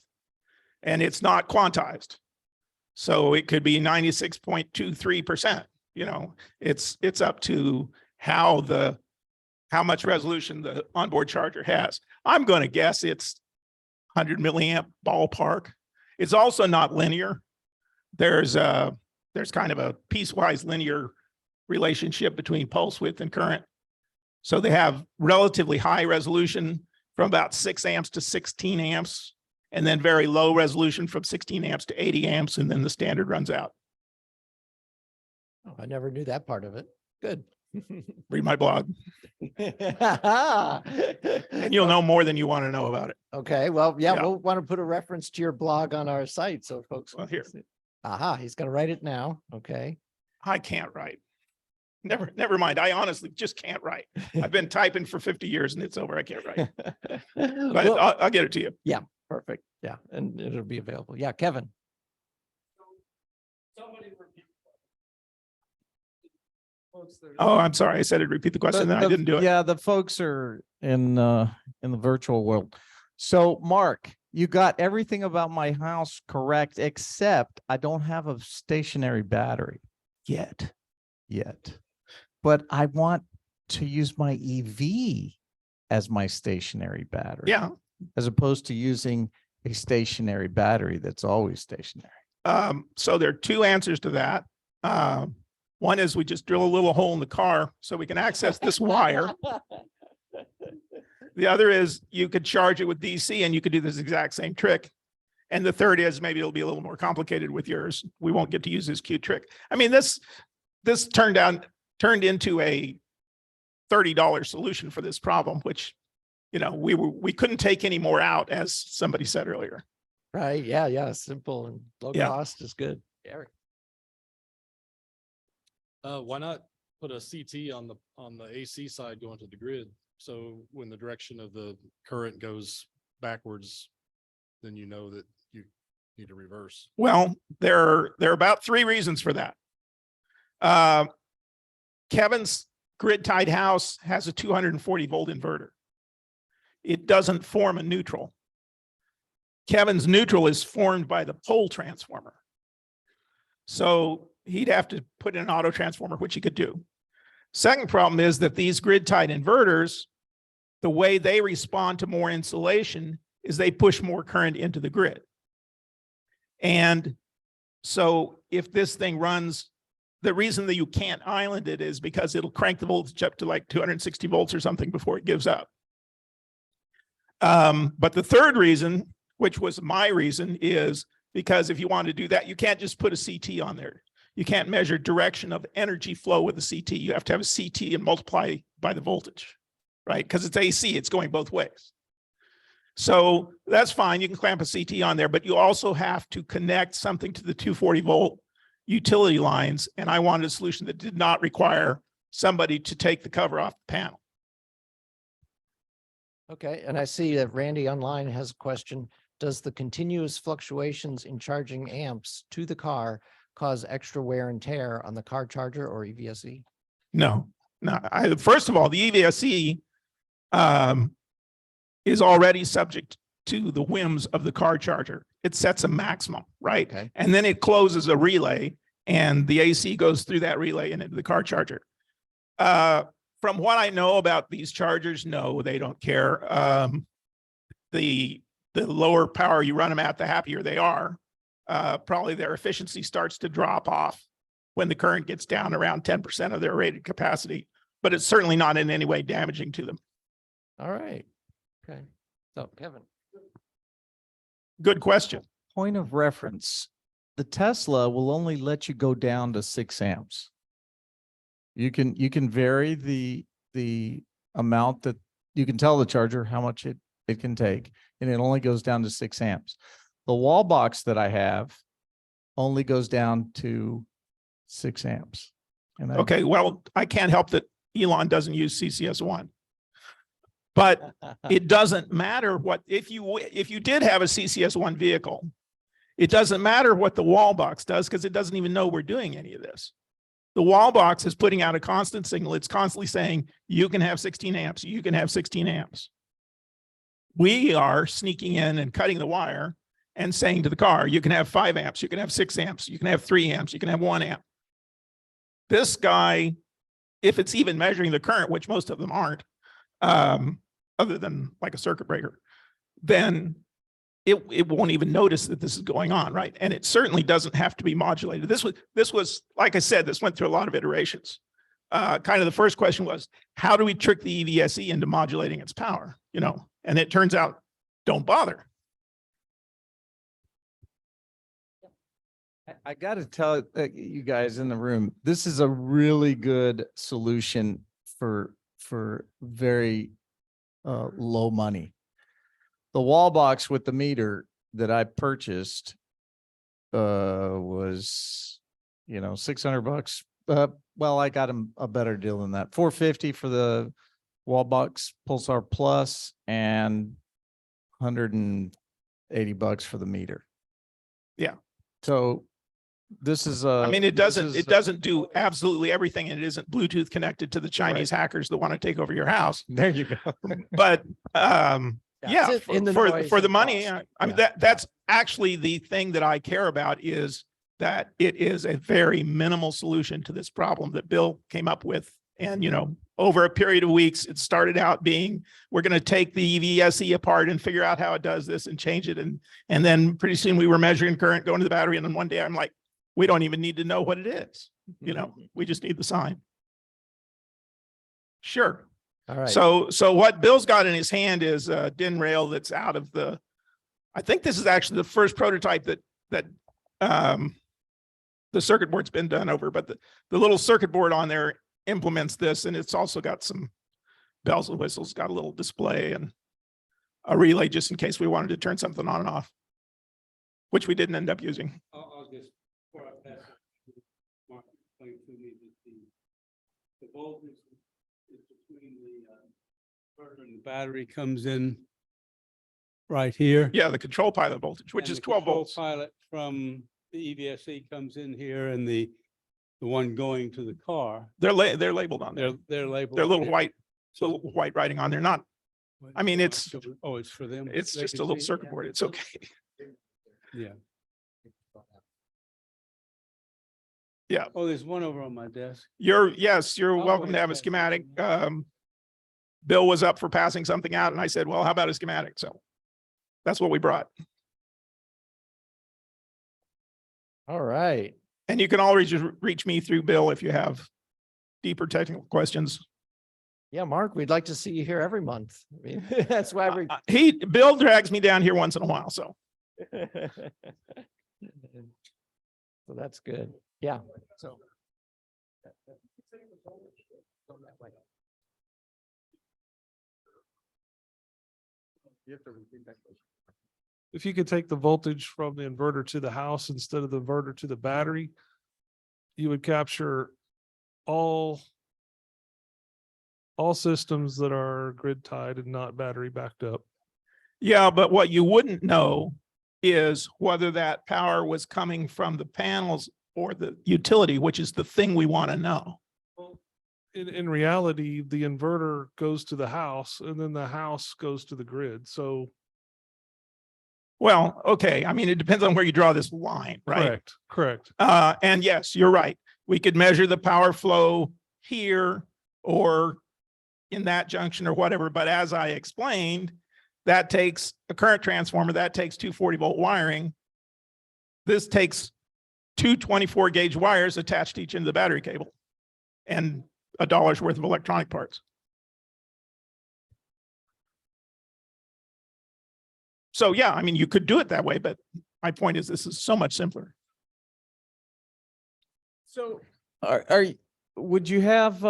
and it's not quantized. So it could be 96.23%. You know, it's up to how much resolution the onboard charger has. I'm going to guess it's 100 milliamp ballpark. It's also not linear. There's kind of a piecewise linear relationship between pulse width and current. So they have relatively high resolution from about 6 amps to 16 amps, and then very low resolution from 16 amps to 80 amps, and then the standard runs out. Oh, I never knew that part of it. Good. Read my blog, and you'll know more than you want to know about it. Okay, well, yeah, Yeah. we'll want to put a reference to your blog on our site so folks. Well, can here. see it. Aha, he's going to write it now. Okay. I can't write. Never mind. I honestly just can't write. I've been typing for 50 years and it's over. I can't write, but Well, I'll get it to you. perfect. Yeah, and it'll be available. Yeah, Kevin. Oh, I'm sorry. I said I'd repeat the question, then I didn't do it. Yeah, the folks are in the virtual world. So Mark, you got everything about my house correct, except I don't have a stationary battery yet. But I want to use my EV as my stationary battery. Yeah. As opposed to using a stationary battery that's always stationary. So there are two answers to that. One is we just drill a little hole in the car so we can access this wire. The other is you could charge it with DC and you could do this exact same trick. And the third is maybe it'll be a little more complicated with yours. We won't get to use this cute trick. I mean, this turned into a $30 solution for this problem, which, you know, we couldn't take any more out, as somebody said earlier. Right. Yeah. Simple and low Yeah. cost is good. Eric. Why not put a CT on the AC side going to the grid? So when the direction of the current goes backwards, then you know that you need to reverse. Well, there are about 3 reasons for that. Kevin's grid-tied house has a 240 volt inverter. It doesn't form a neutral. Kevin's neutral is formed by the pole transformer. So he'd have to put in an auto transformer, which he could do. Second problem is that these grid-tied inverters, the way they respond to more insulation is they push more current into the grid. And so if this thing runs, the reason that you can't island it is because it'll crank the voltage up to like 260 volts or something before it gives up. But the third reason, which was my reason, is because if you want to do that, you can't just put a CT on there. You can't measure direction of energy flow with a CT. You have to have a CT and multiply by the voltage, right? Because it's AC, it's going both ways. So that's fine. You can clamp a CT on there, but you also have to connect something to the 240 volt utility lines. And I wanted a solution that did not require somebody to take the cover off the panel. Okay. And I see that Randy online has a question. Does the continuous fluctuations in charging amps to the car cause extra wear and tear on the car charger or EVSE? No. First of all, the EVSE is already subject to the whims of the car charger. It sets a maximum, right? Okay. And then it closes a relay and the AC goes through that relay and into the car charger. From what I know about these chargers, no, they don't care. The lower power you run them at, the happier they are. probably their efficiency starts to drop off when the current gets down around 10% of their rated capacity, but it's certainly not in any way damaging to them. All right. Okay. So Kevin. Good question. Point of reference, the Tesla will only let you go down to 6 amps. You can vary the amount that you can tell the charger how much it can take, and it only goes down to 6 amps. The wall box that I have only goes down to 6 amps. And Okay, well, I can't help that Elon doesn't use CCS1. But it doesn't matter what, if you did have a CCS1 vehicle, it doesn't matter what the wall box does because it doesn't even know we're doing any of this. The wall box is putting out a constant signal. It's constantly saying, you can have 16 amps, you can have 16 amps. We are sneaking in and cutting the wire and saying to the car, you can have 5 amps, you can have 6 amps, you can have 3 amps, you can have 1 amp. This guy, if it's even measuring the current, which most of them aren't, other than like a circuit breaker, then it won't even notice that this is going on, right? And it certainly doesn't have to be modulated. This was, like I said, this went through a lot of iterations. Kind of the first question was, how do we trick the EVSE into modulating its power? You know, and it turns out, don't bother. I got to tell you guys in the room, this is a really good solution for very low money. The wall box with the meter that I purchased was, you know, $600. Well, I got him a better deal than that. $450 for the wall box Pulsar Plus and $180 for the meter. Yeah. So this is I mean, it doesn't do absolutely everything, and it isn't Bluetooth connected to the Chinese hackers that want to take over your house. There you go. But Yeah, for the money, I mean, that's actually the thing that I care about, is that it is a very minimal solution to this problem that Bill came up with. And, you know, over a period of weeks, it started out being, we're going to take the EVSE apart and figure out how it does this and change it. And then pretty soon we were measuring current going to the battery. And then one day I'm like, we don't even need to know what it is. You know, we just need the sign. Sure. All right. So what Bill's got in his hand is a DIN rail that's out of the, I think this is actually the first prototype that the circuit board's been done over, but the little circuit board on there implements this, and it's also got some bells and whistles, got a little display and a relay just in case we wanted to turn something on and off, which we didn't end up using. I'll just, before I pass it, Mark explained to me that the voltage is between the inverter and the battery comes in right here. Yeah, the control pilot voltage, which And is the 12 control volts. Pilot from the EVSE comes in here, and the one going to the car. They're labeled on there. They're labeled. They're little here. white writing on there. Not, I mean, it's Oh, it's for them. it's They just a can little see it? circuit board. It's okay. Yeah. Yeah. Oh, there's one over on my desk. You're I'll welcome go to have a ahead. schematic. Bill was up for passing something out, and I said, well, how about a schematic? So that's what we brought. All right. And you can always just reach me through Bill if you have deeper technical questions. Yeah, Mark, we'd like to see you here every month. I mean, that's why we. Bill drags me down here once in a while, so. So that's good. Yeah. So. If you could take the voltage from the inverter to the house instead of the inverter to the battery, you would capture all systems that are grid tied and not battery backed up. Yeah, but what you wouldn't know is whether that power was coming from the panels or the utility, which is the thing we want to know. In reality, the inverter goes to the house and then the house goes to the grid. So Well, okay. I mean, it depends on where you draw this line, right? correct. And yes, you're right. We could measure the power flow here or in that junction or whatever. But as I explained, that takes a current transformer, that takes 240-volt wiring. This takes two 24 gauge wires attached to each end of the battery cable and $1 worth of electronic parts. So yeah, I mean, you could do it that way, but my point is this is so much simpler. So would you have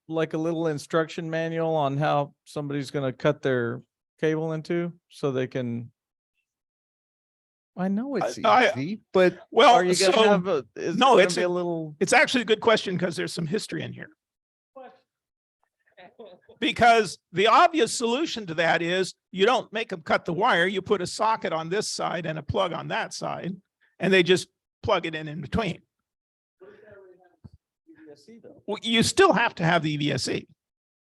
like a little instruction manual on how somebody's gonna cut their cable into so they can? I know it's easy, but Well, are you gonna so- have a, is no, there it's gonna be a little? It's actually a good question because there's some history in here. Because the obvious solution to that is you don't make them cut the wire, you put a socket on this side and a plug on that side, and they just plug it in between. Well, you still have to have the EVSE.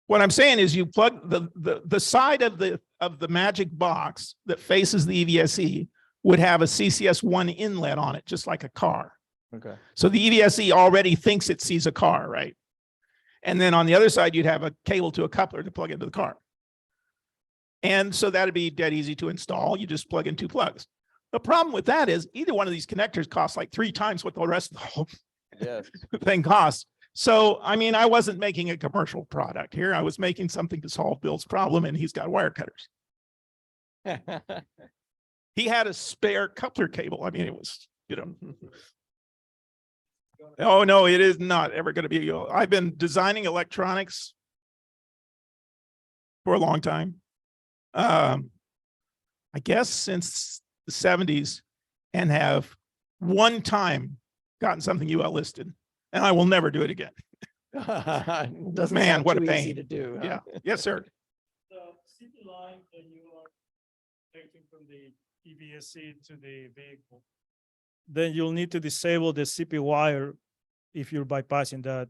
What I'm saying is you plug the side of the magic box that faces the EVSE would have a CCS1 inlet on it, just like a car. Okay. So the EVSE already thinks it sees a car, right? And then on the other side, you'd have a cable to a coupler to plug into the car. And so that'd be dead easy to install. You just plug in two plugs. The problem with that is either one of these connectors costs like 3 times what the rest of the whole thing costs. So, I mean, I wasn't making a commercial product here. I was making something to solve Bill's problem, and he's got wire cutters. He had a spare coupler cable. I mean, it was, you know. Oh, no, it is not ever going to be. I've been designing electronics for a long time. I guess since the 70s, and have one time gotten something UL listed, and I will never do it again. Doesn't Man, sound what a too easy pain. to do. huh? Yeah. Yes, sir. The city line that you are connecting from the EVSE to the vehicle, then you'll need to disable the CP wire if you're bypassing that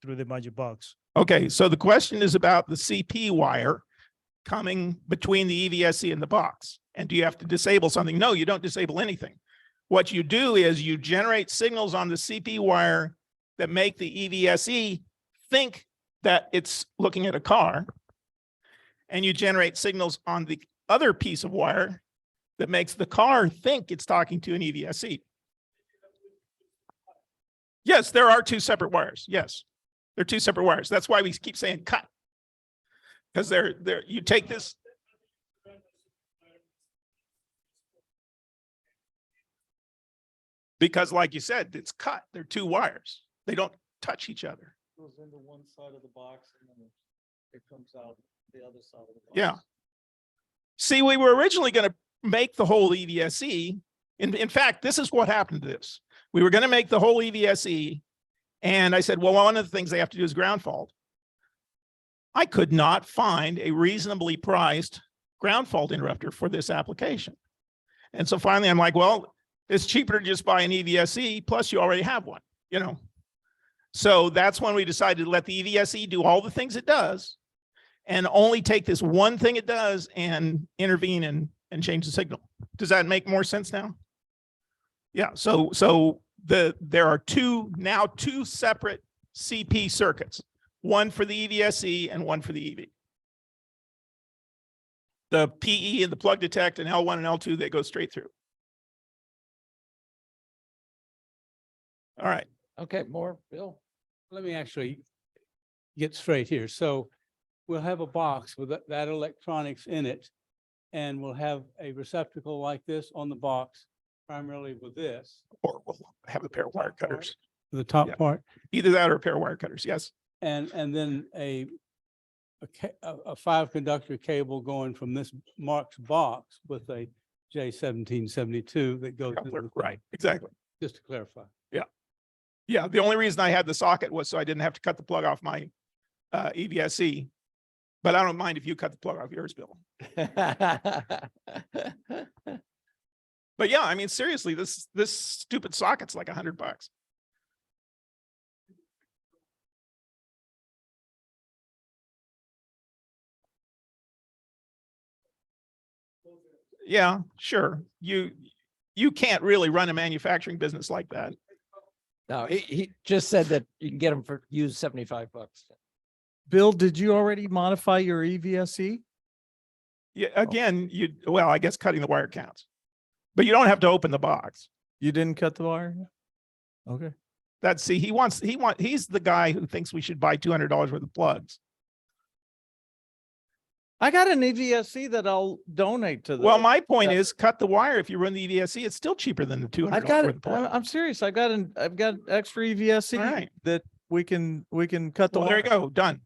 through the magic box. Okay, so the question is about the CP wire coming between the EVSE and the box. And do you have to disable something? No, you don't disable anything. What you do is you generate signals on the CP wire that make the EVSE think that it's looking at a car. And you generate signals on the other piece of wire that makes the car think it's talking to an EVSE. Yes, there are 2 separate wires. Yes, they're 2 separate wires. That's why we keep saying cut. Because you take this. Because like you said, it's cut. They're 2 wires. They don't touch each other. Goes into one side of the box and then it comes out the other side of the box. Yeah. See, we were originally going to make the whole EVSE. In fact, this is what happened to this. We were going to make the whole EVSE. And I said, well, one of the things they have to do is ground fault. I could not find a reasonably priced ground fault interrupter for this application. And so finally, I'm like, well, it's cheaper to just buy an EVSE, plus you already have one, you know. So that's when we decided to let the EVSE do all the things it does and only take this one thing it does and intervene and change the signal. Does that make more sense now? Yeah, so there are now two separate CP circuits, one for the EVSE and one for the EV. The PE and the plug detect and L1 and L2, they go straight through. All right. Okay, more, Bill. Let me actually get straight here. So we'll have a box with that electronics in it, and we'll have a receptacle like this on the box, primarily with this. Or we'll have a pair of wire cutters. The top Yeah. part, Either that or a pair of wire cutters, yes. and then a 5-conductor cable going from this Mark's box with a J1772 that goes. into the- Right, exactly. Just to clarify. Yeah, the only reason I had the socket was so I didn't have to cut the plug off my EVSE. But I don't mind if you cut the plug off yours, Bill. But yeah, I mean, seriously, this stupid socket's like $100. Yeah, sure. You can't really run a manufacturing business like that. No, he just said that you can get them for use $75. Bill, did you already modify your EVSE? Yeah, again, well, I guess cutting the wire counts. But you don't have to open the box. You didn't cut the wire? Okay. That's, see, he's the guy who thinks we should buy $200 worth of plugs. I got an EVSE that I'll donate to the. Well, my point is cut the wire. If you run the EVSE, it's still cheaper than the $200 I've got worth it. of plugs. I'm serious. I've got extra EVSE All right. that we can cut the Well, wire. there you go. Done.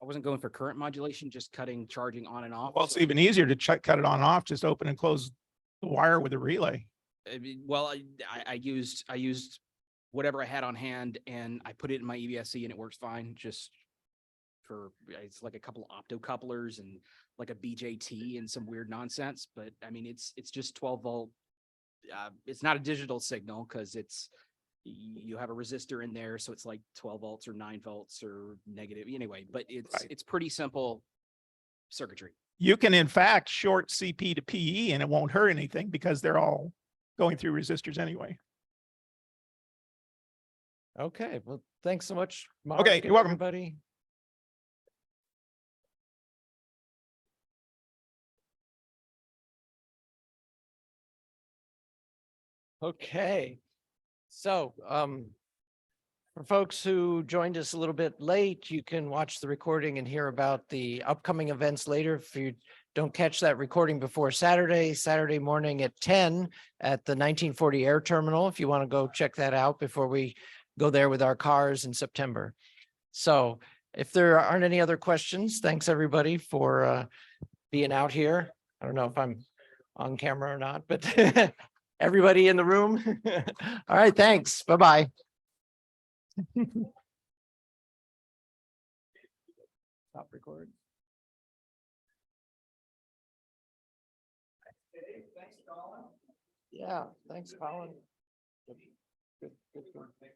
I wasn't going for current modulation, just cutting, charging on and off. Well, it's even easier to cut it on and off. Just open and close the wire with a relay. I mean, well, I used whatever I had on hand and I put it in my EVSE and it works fine. Just for, it's like a couple opto couplers and like a BJT and some weird nonsense. But I mean, it's just 12 volt. It's not a digital signal because you have a resistor in there. So it's like 12 volts or 9 volts or negative anyway, but it's pretty simple circuitry. You can in fact short CP to PE and it won't hurt anything because they're all going through resistors anyway. Okay, well, thanks so much, Mark. Okay, and you're welcome. Everybody. Okay, so for folks who joined us a little bit late, you can watch the recording and hear about the upcoming events later. If you don't catch that recording before Saturday morning at 10 at the 1940 Air Terminal, if you want to go check that out before we go there with our cars in September. So if there aren't any other questions, thanks everybody for being out here. I don't know if I'm on camera or not, but everybody in the room. All right, thanks. Bye-bye. Stop recording. Yeah, thanks, Colin. Good, good, good.